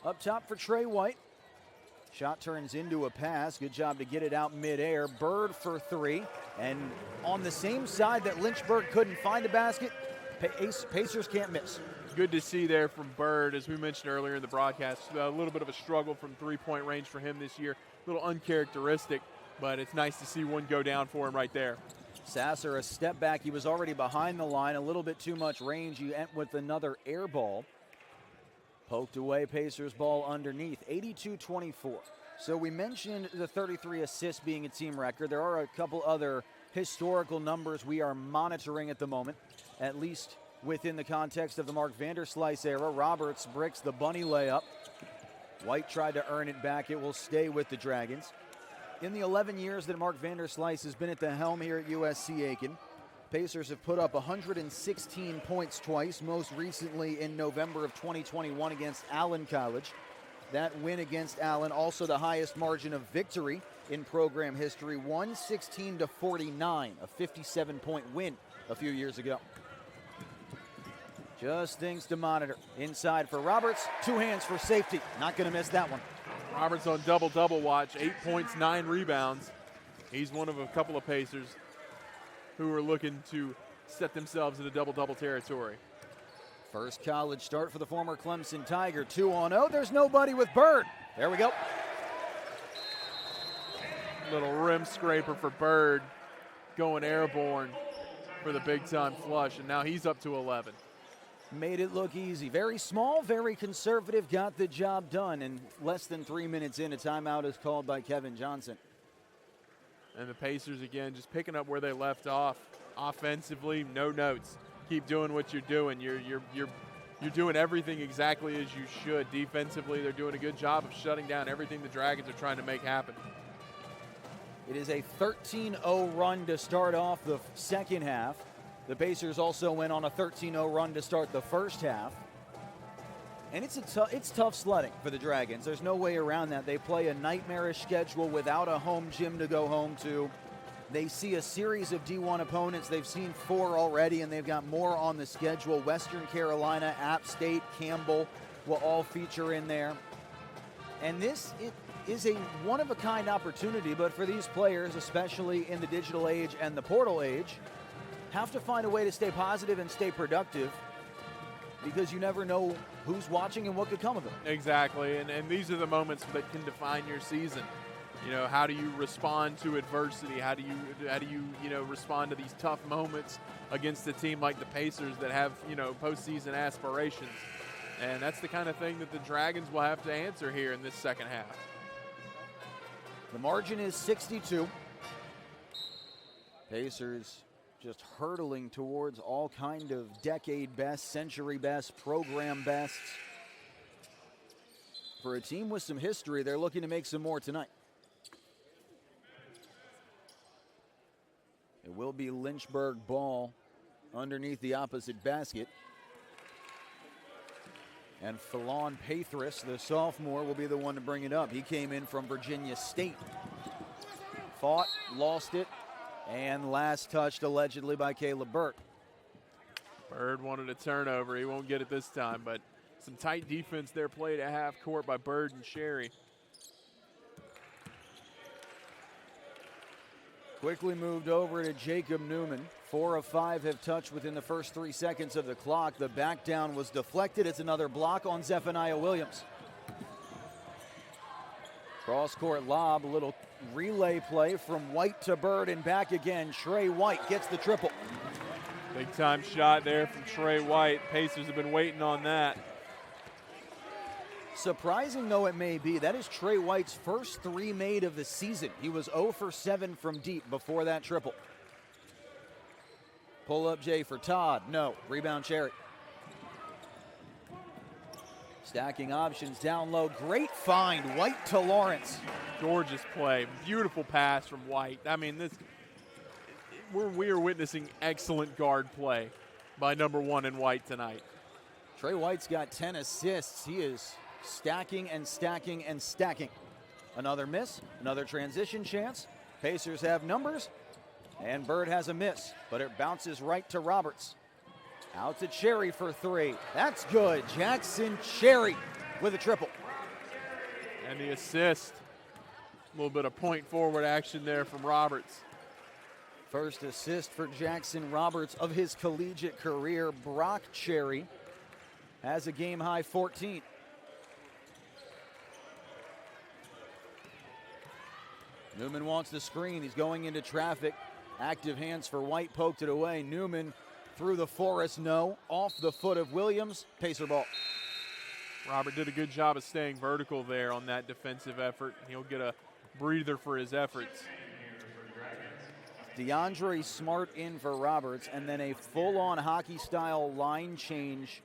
Up top for Trey White. Shot turns into a pass. Good job to get it out midair. Bird for 3. And on the same side that Lynchburg couldn't find a basket, Pacers can't miss. Good to see there from Bird, as we mentioned earlier in the broadcast. A little bit of a struggle from 3-point range for him this year. A little uncharacteristic, but it's nice to see one go down for him right there. Sasser, a step back. He was already behind the line. A little bit too much range. You end with another air ball. Poked away, Pacers ball underneath, 82-24. So we mentioned the 33 assists being a team record. There are a couple other historical numbers we are monitoring at the moment, at least within the context of the Mark Vanderslice era. Roberts bricks the bunny layup. White tried to earn it back. It will stay with the Dragons. In the 11 years that Mark Vanderslice has been at the helm here at USC Aiken, Pacers have put up 116 points twice, most recently in November of 2021 against Allen College. That win against Allen, also the highest margin of victory in program history, 116-49, a 57-point win a few years ago. Just things to monitor. Inside for Roberts, 2 hands for safety. Not going to miss that one. Roberts on double-double watch, 8 points, 9 rebounds. He's one of a couple of Pacers who are looking to set themselves into double-double territory. First college start for the former Clemson Tiger. 2-on-0. There's nobody with Bird. There we go. Little rim scraper for Bird, going airborne. for the big-time flush, and now he's up to 11. Made it look easy. Very small, very conservative, got the job done. And less than 3 minutes in, a timeout is called by Kevin Johnson. And the Pacers, again, just picking up where they left off. Offensively, no notes. Keep doing what you're doing. You're doing everything exactly as you should. Defensively, they're doing a good job of shutting down everything the Dragons are trying to make happen. It is a 13-0 run to start off the second half. The Pacers also went on a 13-0 run to start the first half. And it's tough sledding for the Dragons. There's no way around that. They play a nightmarish schedule without a home gym to go home to. They see a series of D1 opponents. They've seen 4 already, and they've got more on the schedule. Western Carolina, App State, Campbell will all feature in there. And this is a one-of-a-kind opportunity, but for these players, especially in the digital age and the portal age, have to find a way to stay positive and stay productive, because you never know who's watching and what could come of it. Exactly, and these are the moments that can define your season. You know, how do you respond to adversity? How do you respond to these tough moments against a team like the Pacers that have, postseason aspirations? And that's the kind of thing that the Dragons will have to answer here in this second half. The margin is 62. Pacers just hurtling towards all kind of decade best, century best, program bests. For a team with some history, they're looking to make some more tonight. It will be Lynchburg ball underneath the opposite basket. And Philon Pathris, the sophomore, will be the one to bring it up. He came in from Virginia State. Fought, lost it, and last touched allegedly by Caleb Burke. Bird wanted a turnover. He won't get it this time, but some tight defense there played at half court by Bird and Sherry. Quickly moved over to Jacob Newman. 4 of 5 have touched within the first 3 seconds of the clock. The back down was deflected. It's another block on Zephaniah Williams. Cross-court lob, a little relay play from White to Bird and back again. Trey White gets the triple. Big time shot there from Trey White. Pacers have been waiting on that. Surprising though it may be, that is Trey White's first 3 made of the season. He was 0 for 7 from deep before that triple. Pull up Jay for Todd. No. Rebound Cherry. Stacking options down low. Great find. White to Lawrence. Gorgeous play. Beautiful pass from White. I mean, we are witnessing excellent guard play by number 1 in White tonight. Trey White's got 10 assists. He is stacking and stacking and stacking. Another miss. Another transition chance. Pacers have numbers. And Bird has a miss, but it bounces right to Roberts. Out to Cherry for 3. That's good. Jackson Cherry with a triple. And the assist. A little bit of point forward action there from Roberts. First assist for Jackson Roberts of his collegiate career. Brock Cherry has a game-high 14. Newman wants the screen. He's going into traffic. Active hands for White, poked it away. Newman through the forest, no. Off the foot of Williams, Pacer ball. Robert did a good job of staying vertical there on that defensive effort. He'll get a breather for his efforts. DeAndre Smart in for Roberts, and then a full-on hockey-style line change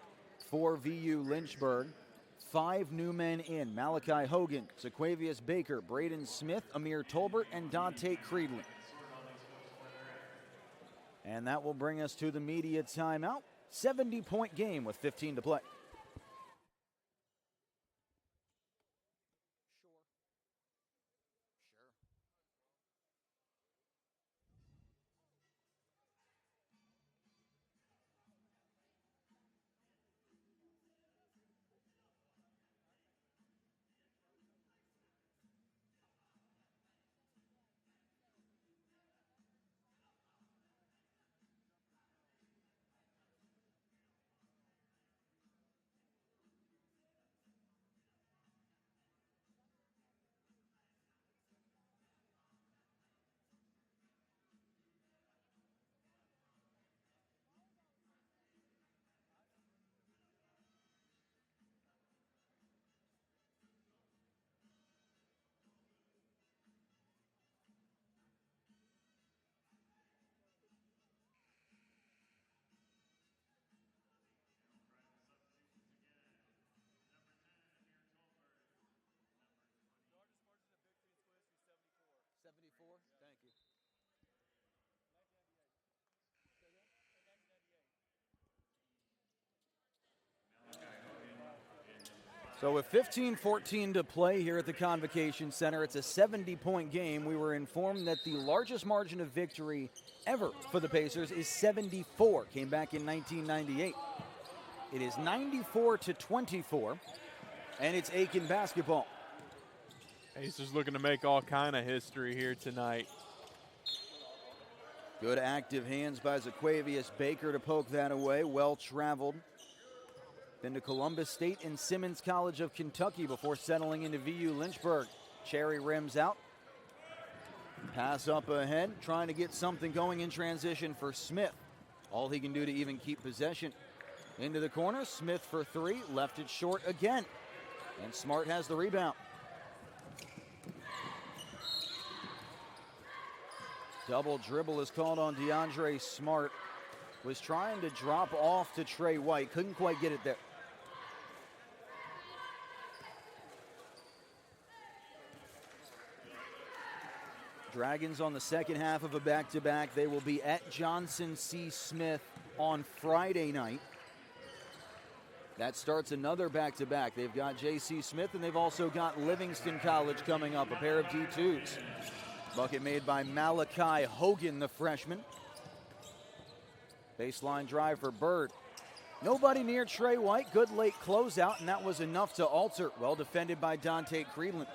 for VU Lynchburg. 5 new men in. Malachi Hogan, Zaquavius Baker, Braden Smith, Amir Tolbert, and Dante Creedley. And that will bring us to the media timeout. 70-point game with 15 to play. So with 15-14 to play here at the Convocation Center, it's a 70-point game. We were informed that the largest margin of victory ever for the Pacers is 74. Came back in 1998. It is 94-24, and it's Aiken basketball. Pacers looking to make all kind of history here tonight. Good active hands by Zaquavius Baker to poke that away. Well traveled. Been to Columbus State and Simmons College of Kentucky before settling into VU Lynchburg. Cherry rims out. Pass up ahead, trying to get something going in transition for Smith. All he can do to even keep possession. Into the corner, Smith for three, left it short again. And Smart has the rebound. Double dribble is called on DeAndre Smart. Was trying to drop off to Trey White, couldn't quite get it there. Dragons on the second half of a back-to-back. They will be at Johnson C. Smith on Friday night. That starts another back-to-back. They've got J.C. Smith, and they've also got Livingston College coming up, a pair of D2s. Bucket made by Malachi Hogan, the freshman. Baseline drive for Bird. Nobody near Trey White. Good late closeout, and that was enough to alter. Well defended by Dante Creedland.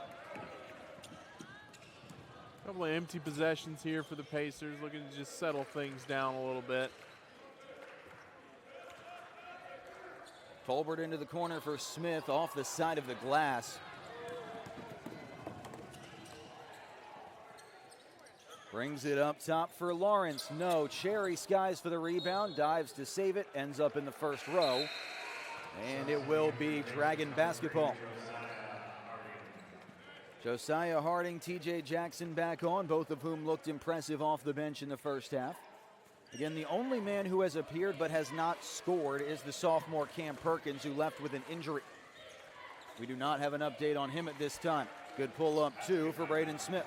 Couple of empty possessions here for the Pacers, looking to just settle things down a little bit. Tolbert into the corner for Smith off the side of the glass. Brings it up top for Lawrence. No, Cherry skies for the rebound, dives to save it, ends up in the first row. And it will be Dragon basketball. Josiah Harding, TJ Jackson back on, both of whom looked impressive off the bench in the first half. Again, the only man who has appeared but has not scored is the sophomore Cam Perkins, who left with an injury. We do not have an update on him at this time. Good pull up, too, for Braden Smith.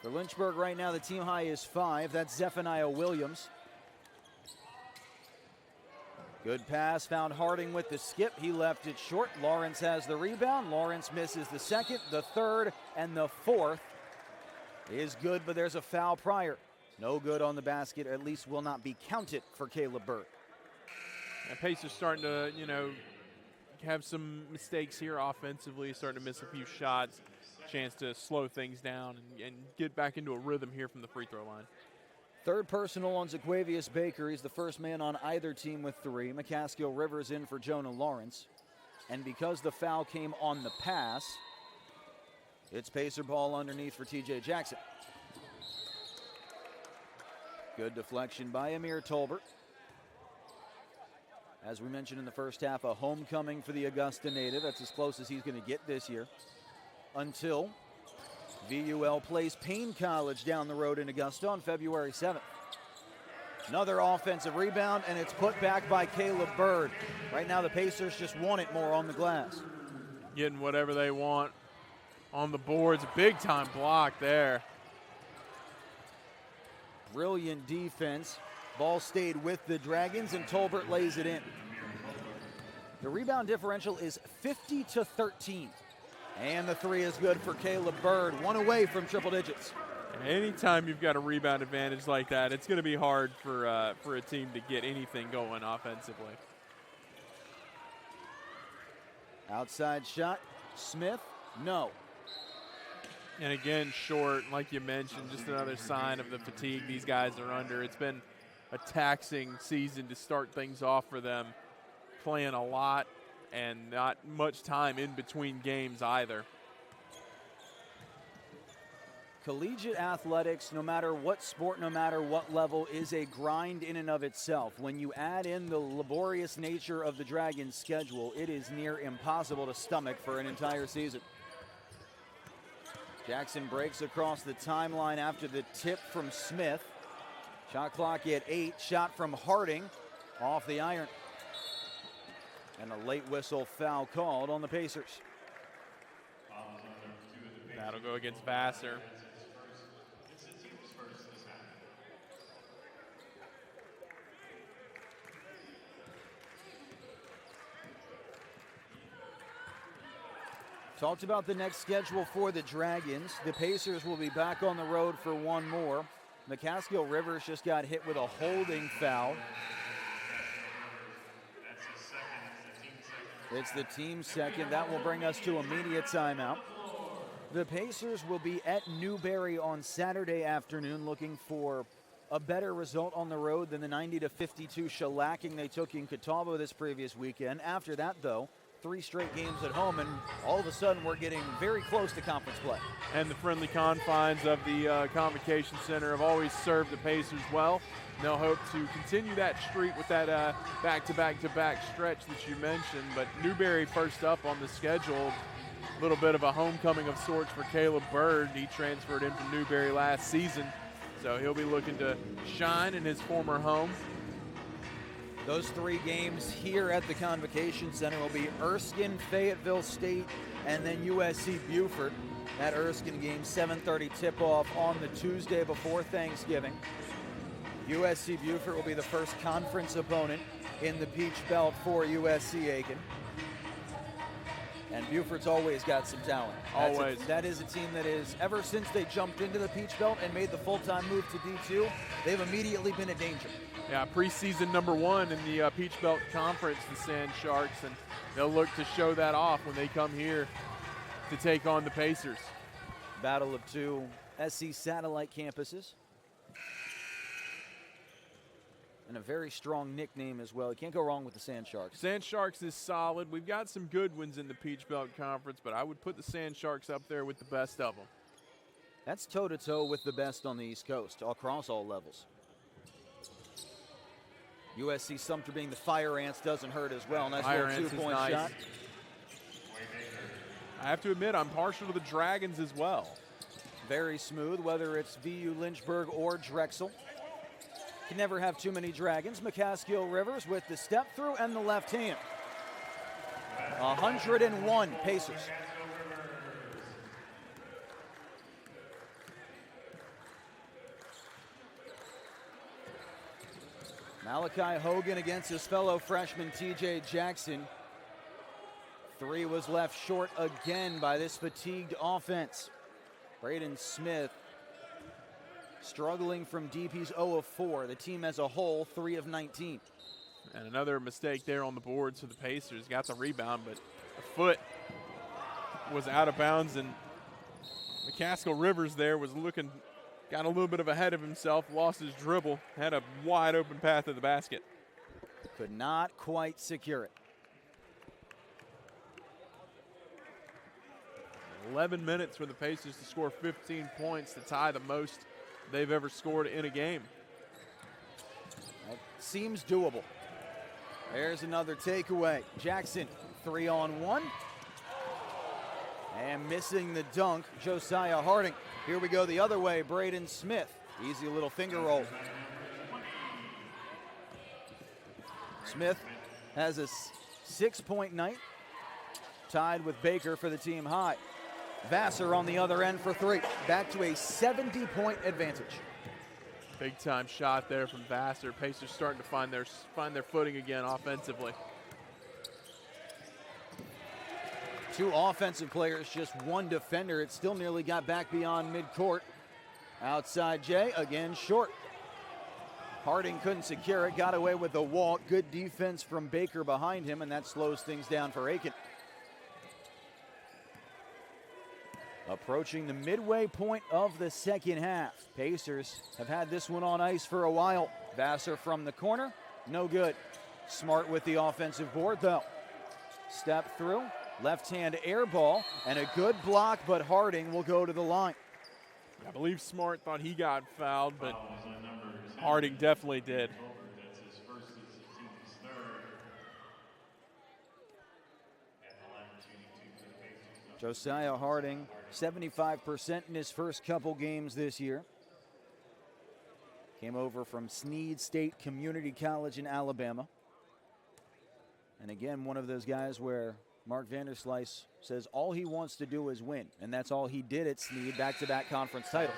For Lynchburg right now, the team high is 5. That's Zephaniah Williams. Good pass, found Harding with the skip. He left it short. Lawrence has the rebound. Lawrence misses the second, the third, and the fourth is good, but there's a foul prior. No good on the basket, at least will not be counted for Caleb Bird. And Pacers starting to, have some mistakes here offensively, starting to miss a few shots. Chance to slow things down and get back into a rhythm here from the free throw line. Third personal on Zaquavius Baker. He's the first man on either team with 3. McCaskill Rivers in for Jonah Lawrence. And because the foul came on the pass, it's Pacer ball underneath for TJ Jackson. Good deflection by Amir Tolbert. As we mentioned in the first half, a homecoming for the Augusta native. That's as close as he's going to get this year. Until VUL plays Payne College down the road in Augusta on February 7th. Another offensive rebound, and it's put back by Caleb Bird. Right now, the Pacers just want it more on the glass. Getting whatever they want on the boards. Big time block there. Brilliant defense. Ball stayed with the Dragons, and Tolbert lays it in. The rebound differential is 50-13. And the three is good for Caleb Bird. One away from triple digits. Anytime you've got a rebound advantage like that, it's going to be hard for a team to get anything going offensively. Outside shot, Smith, no. And again, short, like you mentioned, just another sign of the fatigue these guys are under. It's been a taxing season to start things off for them, playing a lot and not much time in between games either. Collegiate athletics, no matter what sport, no matter what level, is a grind in and of itself. When you add in the laborious nature of the Dragons' schedule, it is near impossible to stomach for an entire season. Jackson breaks across the timeline after the tip from Smith. Shot clock at 8. Shot from Harding off the iron. And a late whistle foul called on the Pacers. That'll go against Vassar. Talked about the next schedule for the Dragons. The Pacers will be back on the road for one more. McCaskill Rivers just got hit with a holding foul. It's the team second. That will bring us to immediate timeout. The Pacers will be at Newberry on Saturday afternoon looking for a better result on the road than the 90-52 shellacking they took in Catawba this previous weekend. After that, though, 3 straight games at home, and all of a sudden we're getting very close to conference play. And the friendly confines of the Convocation Center have always served the Pacers well. And they'll hope to continue that streak with that back-to-back-to-back stretch that you mentioned. But Newberry first up on the schedule. A little bit of a homecoming of sorts for Caleb Bird. He transferred in from Newberry last season, so he'll be looking to shine in his former home. Those 3 games here at the Convocation Center will be Erskine, Fayetteville State, and then USC Beaufort. That Erskine game, 7:30 tip-off on the Tuesday before Thanksgiving. USC Beaufort will be the first conference opponent in the Peach Belt for USC Aiken. And Beaufort's always got some talent. Always. That is a team that is, ever since they jumped into the Peach Belt and made the full-time move to D2, they've immediately been a danger. Yeah, preseason number 1 in the Peach Belt Conference, the Sand Sharks, and they'll look to show that off when they come here to take on the Pacers. Battle of 2 SC satellite campuses. And a very strong nickname as well. You can't go wrong with the Sand Sharks. Sand Sharks is solid. We've got some good ones in the Peach Belt Conference, but I would put the Sand Sharks up there with the best of them. That's toe-to-toe with the best on the East Coast, across all levels. USC Sumter being the Fire Ants doesn't hurt as well. Nice Fire little Ants is two-point nice. shot. I have to admit, I'm partial to the Dragons as well. Very smooth, whether it's VU Lynchburg or Drexel. Can never have too many Dragons. McCaskill Rivers with the step through and the left hand. 101 Pacers. Malachi Hogan against his fellow freshman TJ Jackson. 3 was left short again by this fatigued offense. Braden Smith struggling from deep. He's 0 of 4. The team as a whole, 3 of 19. And another mistake there on the boards for the Pacers. Got the rebound, but the foot was out of bounds, and McCaskill Rivers there was looking, got a little bit of ahead of himself, lost his dribble, had a wide open path to the basket. Could not quite secure it. 11 minutes for the Pacers to score 15 points to tie the most they've ever scored in a game. That seems doable. There's another takeaway. Jackson, 3-on-1. And missing the dunk, Josiah Harding. Here we go the other way, Braden Smith. Easy little finger roll. Smith has a 6-point night, tied with Baker for the team high. Vassar on the other end for 3. Back to a 70-point advantage. Big time shot there from Vassar. Pacers starting to find their footing again offensively. 2 offensive players, just 1 defender. It still nearly got back beyond midcourt. Outside Jay, again short. Harding couldn't secure it, got away with the walk. Good defense from Baker behind him, and that slows things down for Aiken. Approaching the midway point of the second half. Pacers have had this one on ice for a while. Vassar from the corner, no good. Smart with the offensive board though. Step through, left hand air ball, and a good block, but Harding will go to the line. I believe Smart thought he got fouled, but Harding definitely did. Josiah Harding, 75% in his first couple games this year. Came over from Snead State Community College in Alabama. And again, one of those guys where Mark Vanderslice says all he wants to do is win. And that's all he did at Snead, back-to-back conference titles.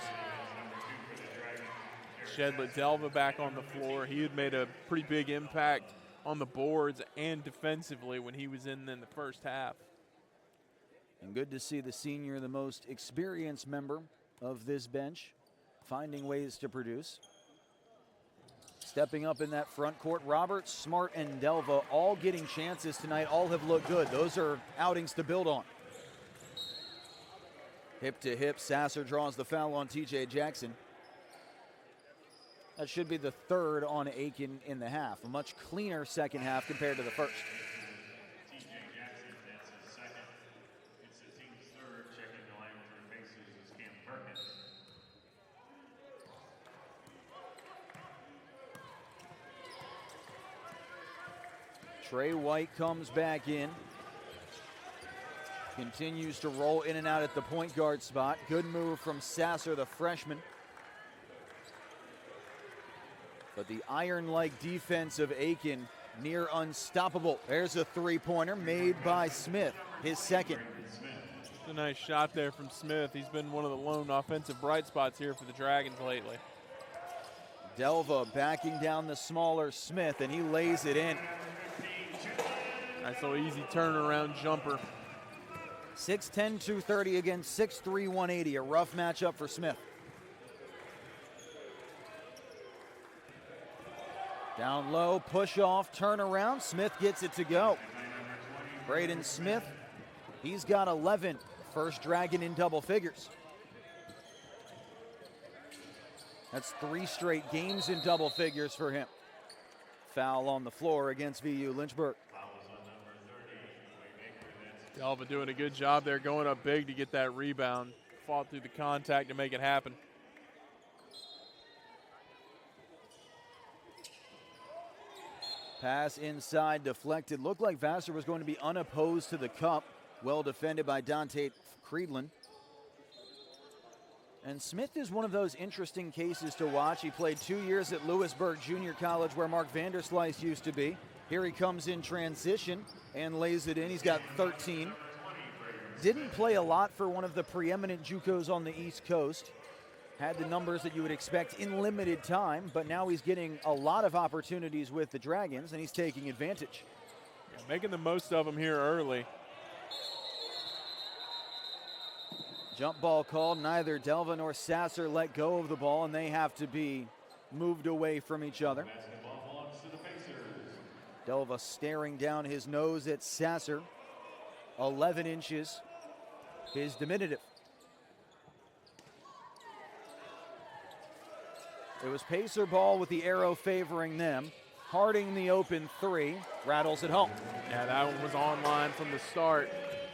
Shedlet Delva back on the floor. He had made a pretty big impact on the boards and defensively when he was in the first half. And good to see the senior, the most experienced member of this bench, finding ways to produce. Stepping up in that front court, Roberts, Smart, and Delva all getting chances tonight. All have looked good. Those are outings to build on. Hip to hip, Sasser draws the foul on TJ Jackson. That should be the third on Aiken in the half. A much cleaner second half compared to the first. TJ Jackson, that's his second. It's the team's third. Checking the line with the Pacers is Cam Perkins. Trey White comes back in. Continues to roll in and out at the point guard spot. Good move from Sasser, the freshman. But the iron-like defense of Aiken, near unstoppable. There's a three-pointer made by Smith, his second. It's a nice shot there from Smith. He's been one of the lone offensive bright spots here for the Dragons lately. Delva backing down the smaller Smith, and he lays it in. Nice little easy turnaround jumper. 6'10", 230 against 6'3", 180. A rough matchup for Smith. Down low, push off, turn around. Smith gets it to go. Braden Smith, he's got 11. First Dragon in double figures. That's 3 straight games in double figures for him. Foul on the floor against VU Lynchburg. Delva doing a good job there, going up big to get that rebound. Fought through the contact to make it happen. Pass inside, deflected. Looked like Vassar was going to be unopposed to the cup. Well defended by Dante Creedland. And Smith is one of those interesting cases to watch. He played 2 years at Lewisburg Junior College where Mark Vanderslice used to be. Here he comes in transition and lays it in. He's got 13. Didn't play a lot for one of the preeminent JUCOs on the East Coast. Had the numbers that you would expect in limited time, but now he's getting a lot of opportunities with the Dragons, and he's taking advantage. Yeah, making the most of them here early. Jump ball called. Neither Delva nor Sasser let go of the ball, and they have to be moved away from each other. Delva staring down his nose at Sasser. 11 inches, his diminutive. It was Pacer ball with the arrow favoring them. Harding the open 3, rattles it home. Yeah, that one was online from the start.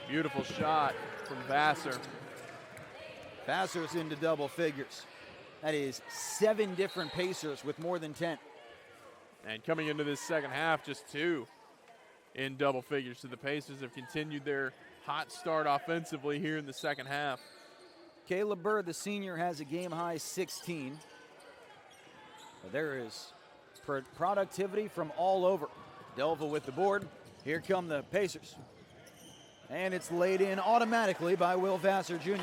Beautiful shot from Vassar. Vassar's into double figures. That is 7 different Pacers with more than 10. And coming into this second half, just 2 in double figures. So the Pacers have continued their hot start offensively here in the second half. Caleb Bird, the senior, has a game-high 16. But there is productivity from all over. Delva with the board. Here come the Pacers. And it's laid in automatically by Will Vassar Jr.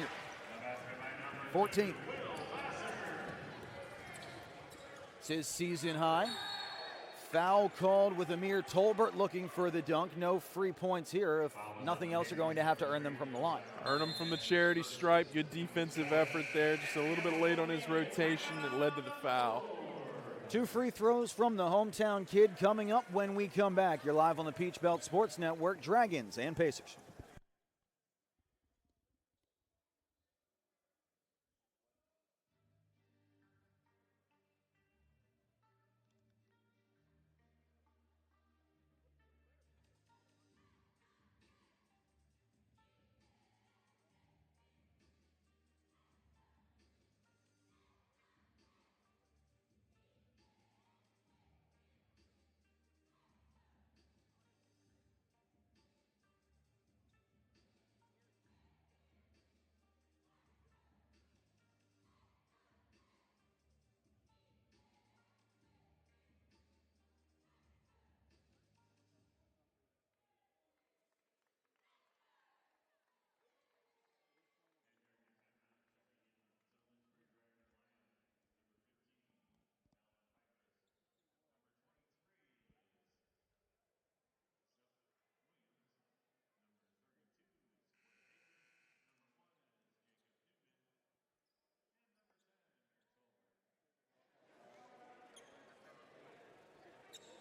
14. It's his season high. Foul called with Amir Tolbert looking for the dunk. No free points here. If nothing else, you're going to have to earn them from the line. Earn them from the charity stripe. Good defensive effort there. Just a little bit late on his rotation that led to the foul. 2 free throws from the hometown kid coming up when we come back. You're live on the Peach Belt Sports Network, Dragons and Pacers.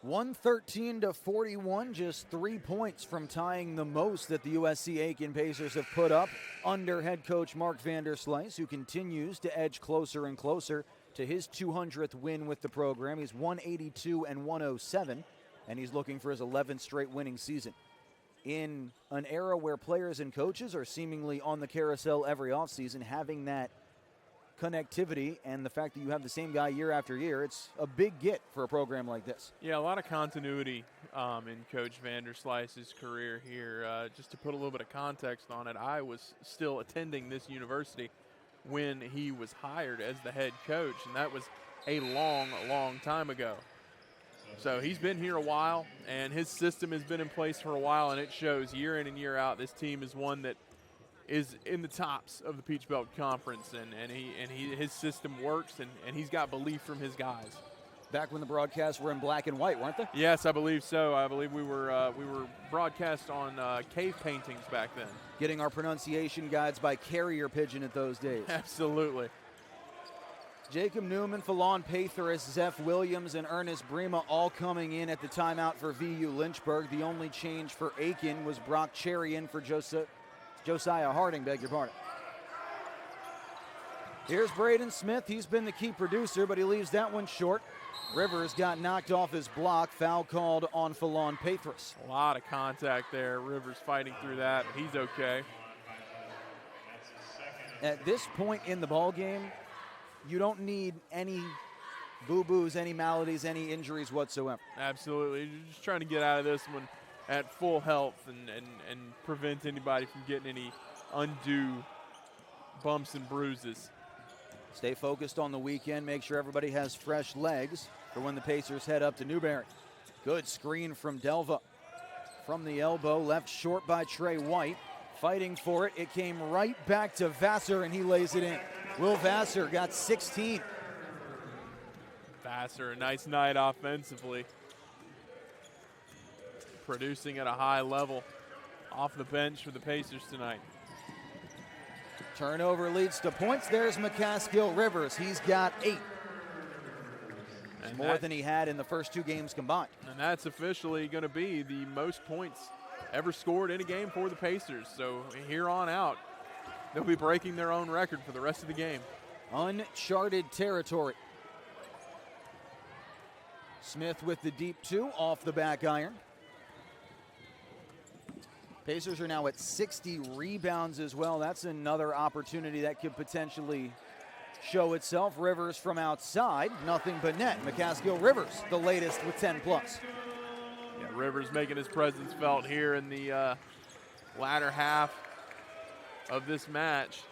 113-41, just 3 points from tying the most that the USC Aiken Pacers have put up under head coach Mark Vanderslice, who continues to edge closer and closer to his 200th win with the program. He's 182-107, and he's looking for his 11th straight winning season. In an era where players and coaches are seemingly on the carousel every offseason, having that connectivity and the fact that you have the same guy year after year, it's a big get for a program like this. Yeah, a lot of continuity in Coach Vanderslice's career here. Just to put a little bit of context on it, I was still attending this university when he was hired as the head coach, and that was a long, long time ago. So he's been here a while, and his system has been in place for a while, and it shows year in and year out. This team is one that is in the tops of the Peach Belt Conference, and his system works, and he's got belief from his guys. Back when the broadcasts were in black and white, weren't they? Yes, I believe so. I believe we were broadcast on cave paintings back then. Getting our pronunciation guides by carrier pigeon at those days. Absolutely. Jacob Newman, Falon Patheris, Zeph Williams, and Ernest Brema all coming in at the timeout for VU Lynchburg. The only change for Aiken was Brock Cherry in for Josiah Harding, beg your pardon. Here's Braden Smith. He's been the key producer, but he leaves that one short. Rivers got knocked off his block. Foul called on Falon Patheris. A lot of contact there. Rivers fighting through that, but he's okay. At this point in the ball game, you don't need any boo-boos, any maladies, any injuries whatsoever. Absolutely. You're just trying to get out of this one at full health and prevent anybody from getting any undue bumps and bruises. Stay focused on the weekend. Make sure everybody has fresh legs for when the Pacers head up to Newberry. Good screen from Delva. From the elbow, left short by Trey White. Fighting for it. It came right back to Vassar, and he lays it in. Will Vassar got 16. Vassar, a nice night offensively. Producing at a high level off the bench for the Pacers tonight. Turnover leads to points. There's McCaskill Rivers. He's got 8. It's more than he had in the first 2 games combined. And that's officially going to be the most points ever scored in a game for the Pacers. So here on out, they'll be breaking their own record for the rest of the game. Uncharted territory. Smith with the deep 2 off the back iron. Pacers are now at 60 rebounds as well. That's another opportunity that could potentially show itself. Rivers from outside, nothing but net. McCaskill Rivers, the latest with 10 plus. Yeah, Rivers making his presence felt here in the latter half of this match.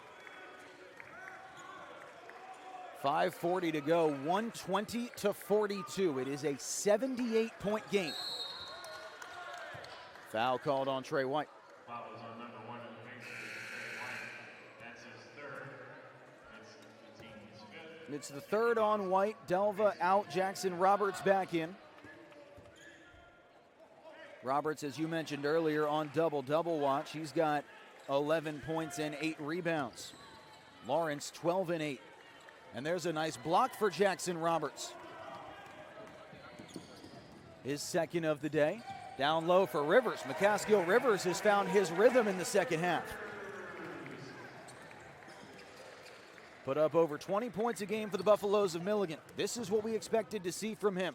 5:40 to go, 120-42. It is a 78-point game. Foul called on Trey White. Foul is on number 1 of the Pacers, Trey White. That's his 3rd. That's the team's 5th. It's the 3rd on White. Delva out, Jackson Roberts back in. Roberts, as you mentioned earlier, on double-double watch. He's got 11 points and 8 rebounds. Lawrence, 12 and 8. And there's a nice block for Jackson Roberts. His 2nd of the day. Down low for Rivers. McCaskill Rivers has found his rhythm in the second half. Put up over 20 points a game for the Buffaloes of Milligan. This is what we expected to see from him.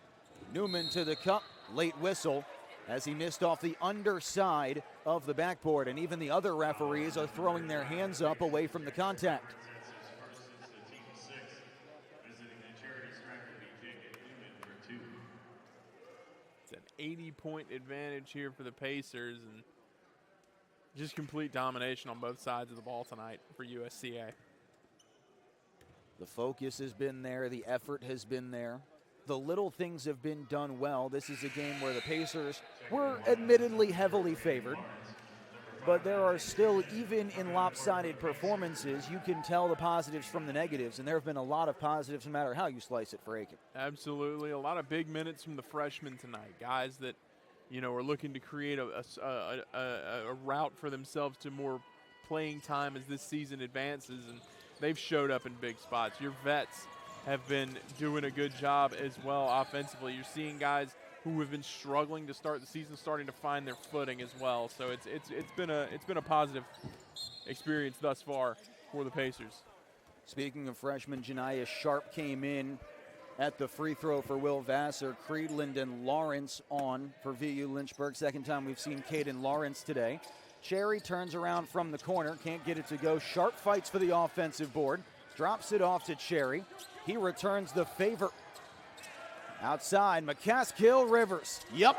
Newman to the cup, late whistle, as he missed off the underside of the backboard. And even the other referees are throwing their hands up away from the contact. It's an 80-point advantage here for the Pacers, and just complete domination on both sides of the ball tonight for USCA. The focus has been there. The effort has been there. The little things have been done well. This is a game where the Pacers were admittedly heavily favored, but there are still, even in lopsided performances, you can tell the positives from the negatives, and there have been a lot of positives no matter how you slice it for Aiken. Absolutely. A lot of big minutes from the freshmen tonight. Guys that, you know, are looking to create a route for themselves to more playing time as this season advances, and they've showed up in big spots. Your vets have been doing a good job as well offensively. You're seeing guys who have been struggling to start the season starting to find their footing as well. So it's been a positive experience thus far for the Pacers. Speaking of freshmen, Janiah Sharp came in at the free throw for Will Vassar. Creedland and Lawrence on for VU Lynchburg. Second time we've seen Caden Lawrence today. Cherry turns around from the corner, can't get it to go. Sharp fights for the offensive board, drops it off to Cherry. He returns the favor. Outside, McCaskill Rivers. Yep.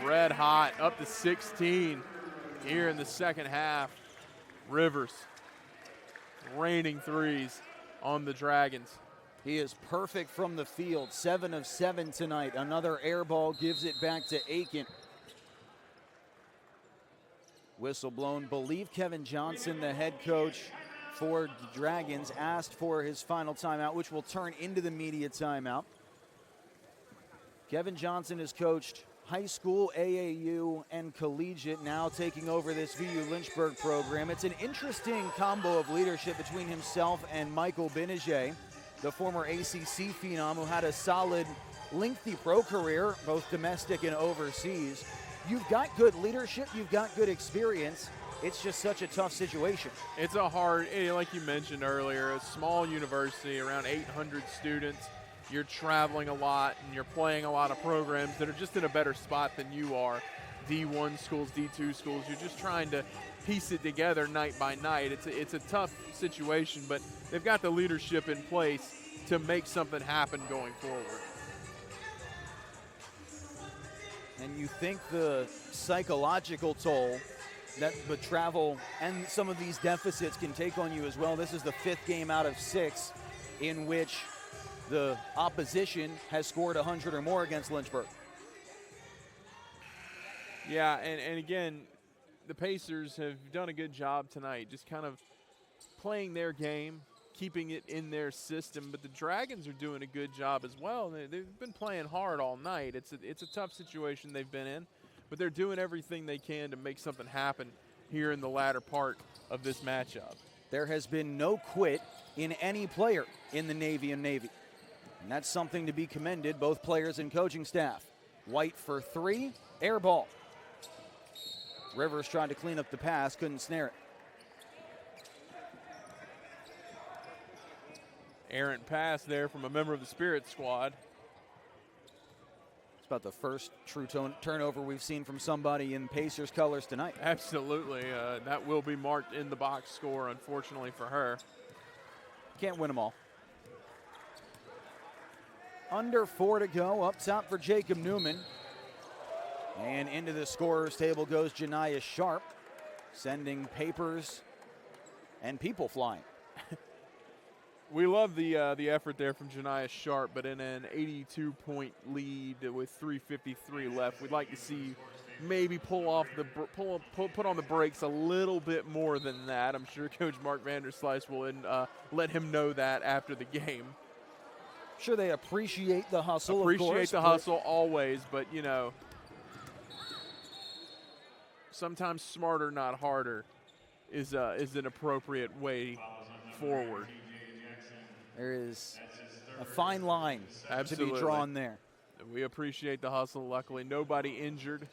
Red hot, up to 16 here in the second half. Rivers raining threes on the Dragons. He is perfect from the field, 7 of 7 tonight. Another air ball gives it back to Aiken. Whistle blown. Believe Kevin Johnson, the head coach for the Dragons, asked for his final timeout, which will turn into the media timeout. Kevin Johnson has coached high school, AAU, and collegiate, now taking over this VU Lynchburg program. It's an interesting combo of leadership between himself and Michael Benege, the former ACC phenom who had a solid, lengthy pro career, both domestic and overseas. You've got good leadership, you've got good experience. It's just such a tough situation. It's a hard, like you mentioned earlier, a small university, around 800 students. You're traveling a lot and you're playing a lot of programs that are just in a better spot than you are. D1 schools, D2 schools, you're just trying to piece it together night by night. It's a tough situation, but they've got the leadership in place to make something happen going forward. And you think the psychological toll that the travel and some of these deficits can take on you as well. This is the 5th game out of 6 in which the opposition has scored 100 or more against Lynchburg. Yeah, and again, the Pacers have done a good job tonight, just kind of playing their game, keeping it in their system. But the Dragons are doing a good job as well. They've been playing hard all night. It's a tough situation they've been in, but they're doing everything they can to make something happen here in the latter part of this matchup. There has been no quit in any player in the Navy and Navy. And that's something to be commended, both players and coaching staff. White for 3, air ball. Rivers tried to clean up the pass, couldn't snare it. Errant pass there from a member of the Spirit squad. It's about the first true turnover we've seen from somebody in Pacers colors tonight. Absolutely. That will be marked in the box score, unfortunately for her. Can't win them all. Under 4 to go, up top for Jacob Newman. And into the scorer's table goes Janiah Sharp, sending papers and people flying. We love the effort there from Janiah Sharp, but in an 82-point lead with 3:53 left, we'd like to see maybe put on the brakes a little bit more than that. I'm sure Coach Mark Vanderslice will let him know that after the game. Sure, they appreciate the hustle. Appreciate the hustle always, but sometimes smarter, not harder, is an appropriate way forward. There is a fine line to be drawn there. We appreciate the hustle. Luckily, nobody injured,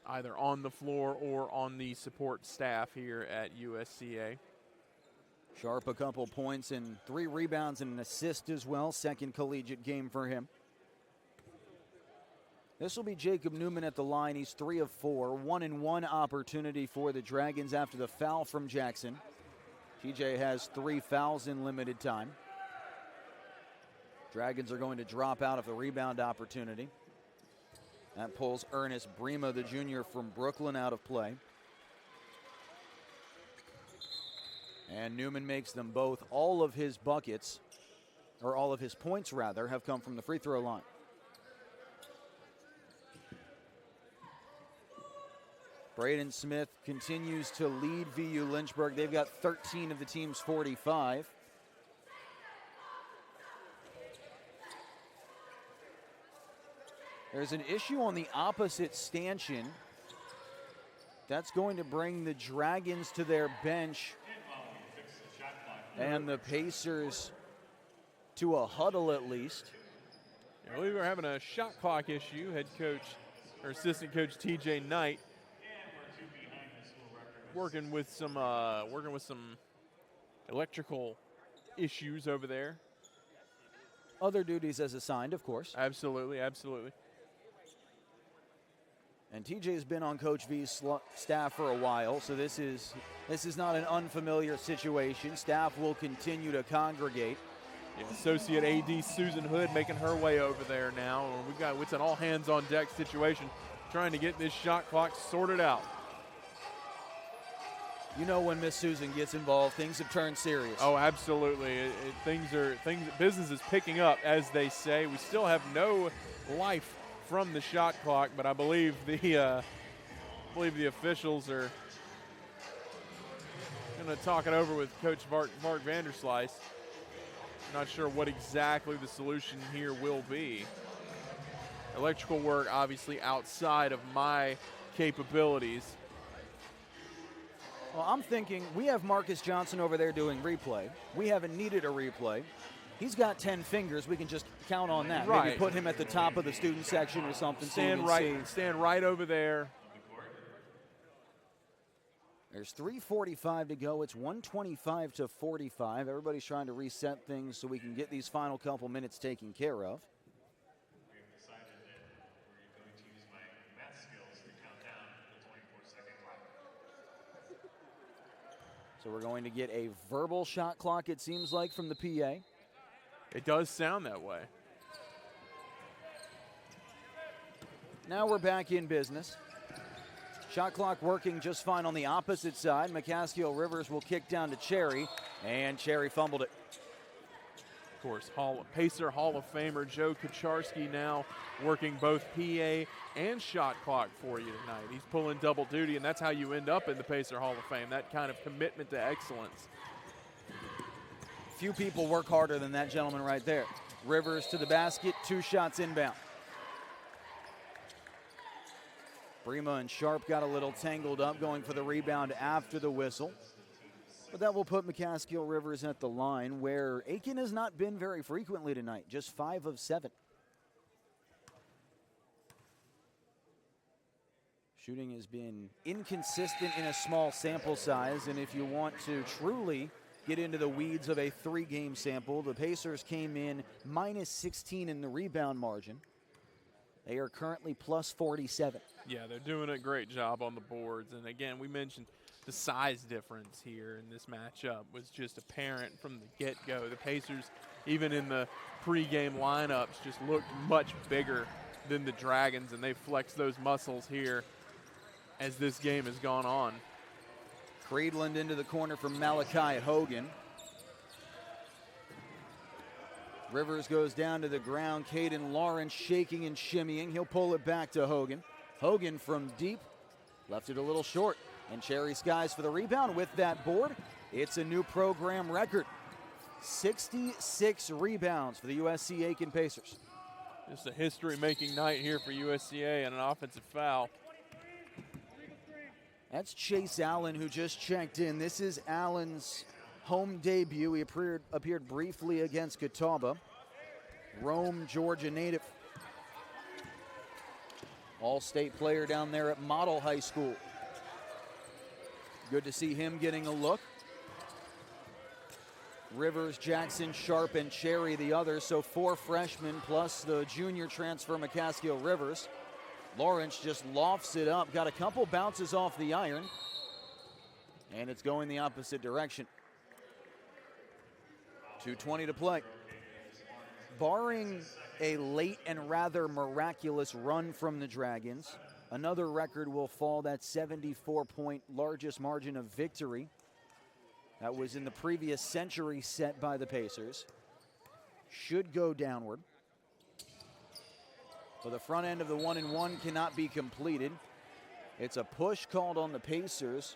either on the floor or on the support staff here at USCA. Sharp a couple points and 3 rebounds and an assist as well. Second collegiate game for him. This will be Jacob Newman at the line. He's 3 of 4. 1-and-1 opportunity for the Dragons after the foul from Jackson. TJ has 3 fouls in limited time. Dragons are going to drop out of the rebound opportunity. That pulls Ernest Brema, the junior from Brooklyn, out of play. And Newman makes them both. All of his buckets, or all of his points rather, have come from the free throw line. Braden Smith continues to lead VU Lynchburg. They've got 13 of the team's 45. There's an issue on the opposite stanchion. That's going to bring the Dragons to their bench and the Pacers to a huddle at least. I believe we're having a shot clock issue. Head coach or assistant coach TJ Knight working with some electrical issues over there. Other duties as assigned, of course. Absolutely, absolutely. And TJ's been on Coach V's staff for a while, so this is not an unfamiliar situation. Staff will continue to congregate. Yeah, Associate AD Susan Hood making her way over there now. It's an all hands on deck situation, trying to get this shot clock sorted out. You know, when Miss Susan gets involved, things have turned serious. Oh, absolutely. Business is picking up, as they say. We still have no life from the shot clock, but I believe the officials are going to talk it over with Coach Mark Vanderslice. Not sure what exactly the solution here will be. Electrical work, obviously, outside of my capabilities. Well, I'm thinking we have Marcus Johnson over there doing replay. We haven't needed a replay. He's got 10 fingers. We can just count on that. Right. Maybe put him at the top of the student section or something. Stand right over there. There's 3:45 to go. It's 125 to 45. Everybody's trying to reset things so we can get these final couple minutes taken care of. We have decided that we're going to use my math skills to count down the 24-second clock. So we're going to get a verbal shot clock, it seems like, from the PA. It does sound that way. Now we're back in business. Shot clock working just fine on the opposite side. McCaskill Rivers will kick down to Cherry, and Cherry fumbled it. Of course, Pacer Hall of Famer Joe Kucharski now working both PA and shot clock for you tonight. He's pulling double duty, and that's how you end up in the Pacer Hall of Fame, that kind of commitment to excellence. Few people work harder than that gentleman right there. Rivers to the basket, 2 shots inbound. Brema and Sharp got a little tangled up going for the rebound after the whistle. But that will put McCaskill Rivers at the line, where Aiken has not been very frequently tonight, just 5 of 7. Shooting has been inconsistent in a small sample size, and if you want to truly get into the weeds of a 3-game sample, the Pacers came in minus 16 in the rebound margin. They are currently plus 47. Yeah, they're doing a great job on the boards. And again, we mentioned the size difference here in this matchup was just apparent from the get-go. The Pacers, even in the pregame lineups, just looked much bigger than the Dragons, and they flexed those muscles here as this game has gone on. Creedland into the corner for Malachi Hogan. Rivers goes down to the ground. Caden Lawrence shaking and shimmying. He'll pull it back to Hogan. Hogan from deep, left it a little short. And Cherry Skies for the rebound with that board. It's a new program record. 66 rebounds for the USC Aiken Pacers. Just a history-making night here for USCA and an offensive foul. That's Chase Allen, who just checked in. This is Allen's home debut. He appeared briefly against Catawba. Rome, Georgia native. All-state player down there at Model High School. Good to see him getting a look. Rivers, Jackson, Sharp, and Cherry the others. So 4 freshmen plus the junior transfer McCaskill Rivers. Lawrence just lofts it up. Got a couple bounces off the iron. And it's going the opposite direction. 2:20 to play. Barring a late and rather miraculous run from the Dragons, another record will fall. That 74-point largest margin of victory that was in the previous century set by the Pacers. Should go downward. So the front end of the 1-and-1 cannot be completed. It's a push called on the Pacers.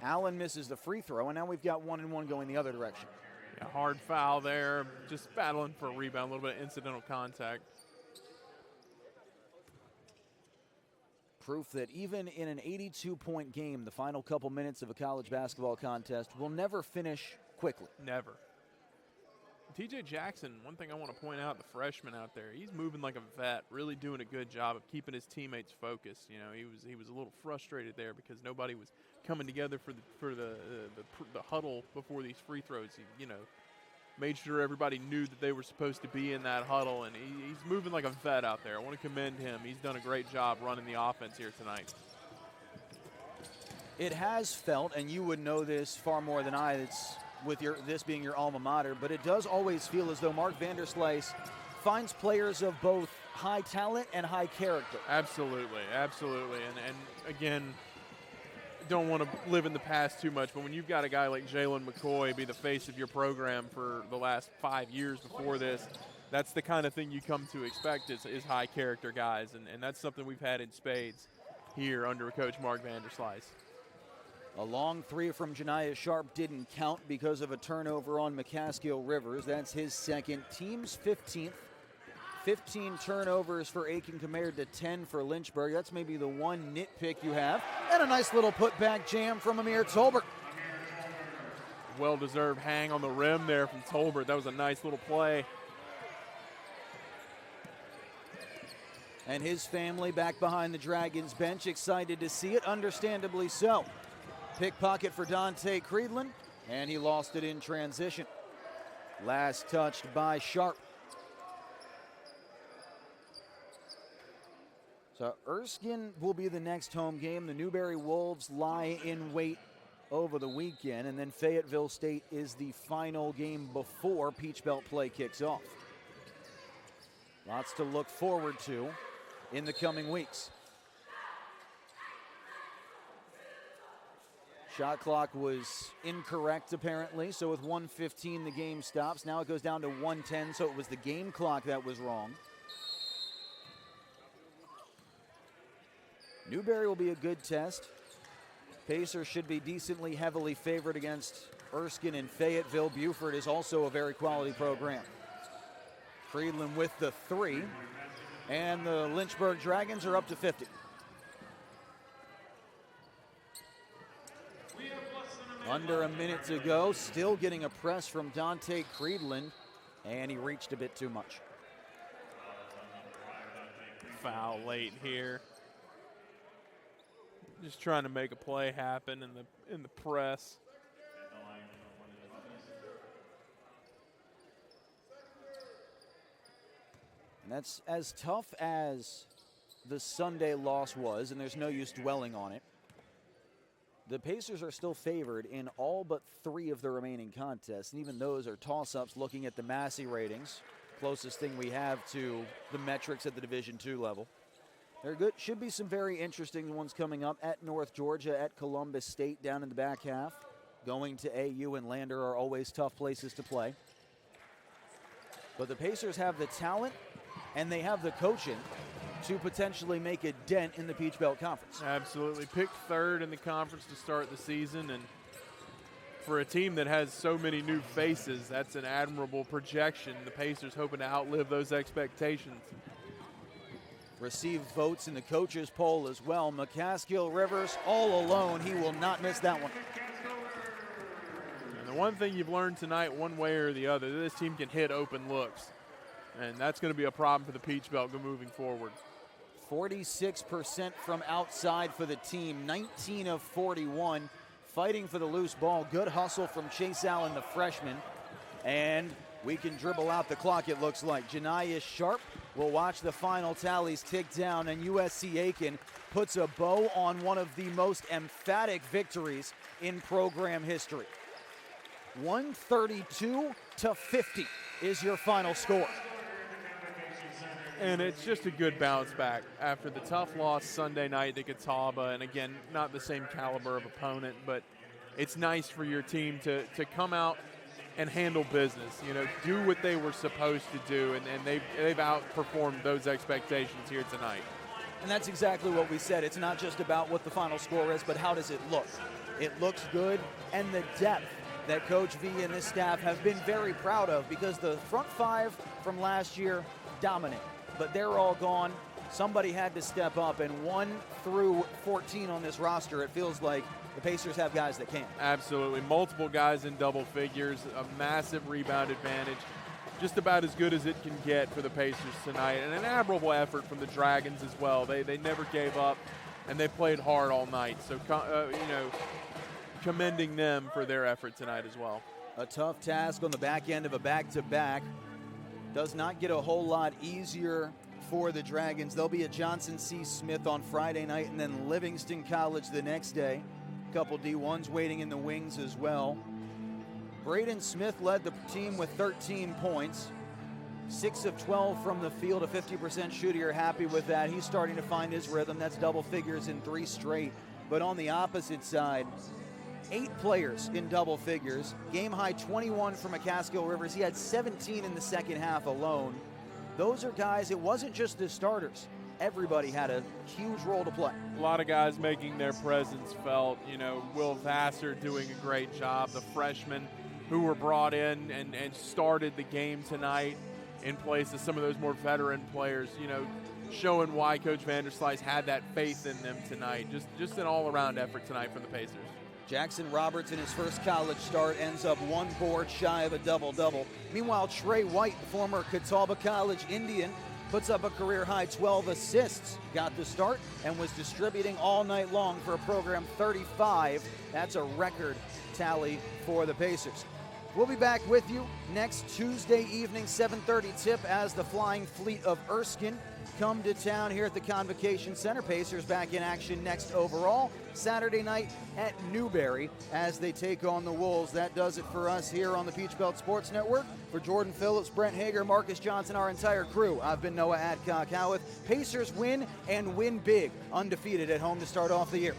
Allen misses the free throw, and now we've got 1-and-1 going the other direction. Yeah, hard foul there. Just battling for a rebound, a little bit of incidental contact. Proof that even in an 82-point game, the final couple minutes of a college basketball contest will never finish quickly. Never. TJ Jackson, one thing I want to point out, the freshman out there, he's moving like a vet, really doing a good job of keeping his teammates focused. You know, he was a little frustrated there because nobody was coming together for the huddle before these free throws. He, made sure everybody knew that they were supposed to be in that huddle, and he's moving like a vet out there. I want to commend him. He's done a great job running the offense here tonight. It has felt, and you would know this far more than I, it's with this being your alma mater, but it does always feel as though Mark Vanderslice finds players of both high talent and high character. Absolutely, absolutely. And again, don't want to live in the past too much, but when you've got a guy like Jalen McCoy be the face of your program for the last 5 years before this, that's the kind of thing you come to expect is high character guys, and that's something we've had in spades here under Coach Mark Vanderslice. A long three from Janiah Sharp didn't count because of a turnover on McCaskill Rivers. That's his second. Team's 15th. 15 turnovers for Aiken compared to 10 for Lynchburg. That's maybe the one nitpick you have. And a nice little putback jam from Amir Tolbert. Well-deserved hang on the rim there from Tolbert. That was a nice little play. And his family back behind the Dragons bench, excited to see it, understandably so. Pickpocket for Dante Creedland, and he lost it in transition. Last touched by Sharp. So Erskine will be the next home game. The Newberry Wolves lie in wait over the weekend, and then Fayetteville State is the final game before Peach Belt play kicks off. Lots to look forward to in the coming weeks. Shot clock was incorrect apparently, so with 1:15 the game stops. Now it goes down to 1:10, so it was the game clock that was wrong. Newberry will be a good test. Pacers should be decently heavily favored against Erskine and Fayetteville. Buford is also a very quality program. Friedland with the three, and the Lynchburg Dragons are up to 50. Under a minute to go, still getting a press from Dante Creedland, and he reached a bit too much. Foul late here. Just trying to make a play happen in the press. And that's as tough as the Sunday loss was, and there's no use dwelling on it. The Pacers are still favored in all but 3 of the remaining contests, and even those are toss-ups looking at the Massey ratings, closest thing we have to the metrics at the Division II level. They're good. Should be some very interesting ones coming up at North Georgia, at Columbus State down in the back half. Going to AU and Lander are always tough places to play. But the Pacers have the talent and they have the coaching to potentially make a dent in the Peach Belt Conference. Absolutely. Picked 3rd in the conference to start the season, and for a team that has so many new faces, that's an admirable projection. The Pacers hoping to outlive those expectations. Received votes in the coaches poll as well. McCaskill Rivers all alone. He will not miss that one. And the one thing you've learned tonight, one way or the other, this team can hit open looks. And that's going to be a problem for the Peach Belt moving forward. 46% from outside for the team. 19 of 41. Fighting for the loose ball. Good hustle from Chase Allen, the freshman. And we can dribble out the clock, it looks like. Janiah Sharp will watch the final tallies tick down, and USC Aiken puts a bow on one of the most emphatic victories in program history. 132-50 is your final score. And it's just a good bounce back after the tough loss Sunday night to Catawba. And again, not the same caliber of opponent, but it's nice for your team to come out and handle business, do what they were supposed to do, and they've outperformed those expectations here tonight. And that's exactly what we said. It's not just about what the final score is, but how does it look? It looks good, and the depth that Coach V and his staff have been very proud of, because the front 5 from last year dominant, but they're all gone. Somebody had to step up, and 1 through 14 on this roster, it feels like the Pacers have guys that can. Absolutely. Multiple guys in double figures, a massive rebound advantage. just about as good as it can get for the Pacers tonight, and an admirable effort from the Dragons as well. They never gave up, and they played hard all night. So, commending them for their effort tonight as well. A tough task on the back end of a back-to-back. Does not get a whole lot easier for the Dragons. They'll be at Johnson C. Smith on Friday night and then Livingston College the next day. A couple D1s waiting in the wings as well. Braden Smith led the team with 13 points. 6 of 12 from the field, a 50% shooter. You're happy with that. He's starting to find his rhythm. That's double figures in 3 straight. But on the opposite side, 8 players in double figures. Game high 21 from McCaskill Rivers. He had 17 in the second half alone. Those are guys, it wasn't just the starters. Everybody had a huge role to play. A lot of guys making their presence felt. Will Vassar doing a great job. The freshmen who were brought in and started the game tonight in place of some of those more veteran players, showing why Coach Vanderslice had that faith in them tonight. Just an all-around effort tonight from the Pacers. Jackson Roberts in his first college start ends up 1 board shy of a double-double. Meanwhile, Trey White, former Catawba College Indian, puts up a career-high 12 assists. Got the start and was distributing all night long for a program 35. That's a record tally for the Pacers. We'll be back with you next Tuesday evening, 7:30 tip, as the Flying Fleet of Erskine come to town here at the Convocation Center. Pacers back in action next overall. Saturday night at Newberry as they take on the Wolves. That does it for us here on the Peach Belt Sports Network. For Jordan Phillips, Brent Hager, Marcus Johnson, our entire crew, I've been Noah Adcock-Howarth. Pacers win and win big, undefeated at home to start off the year.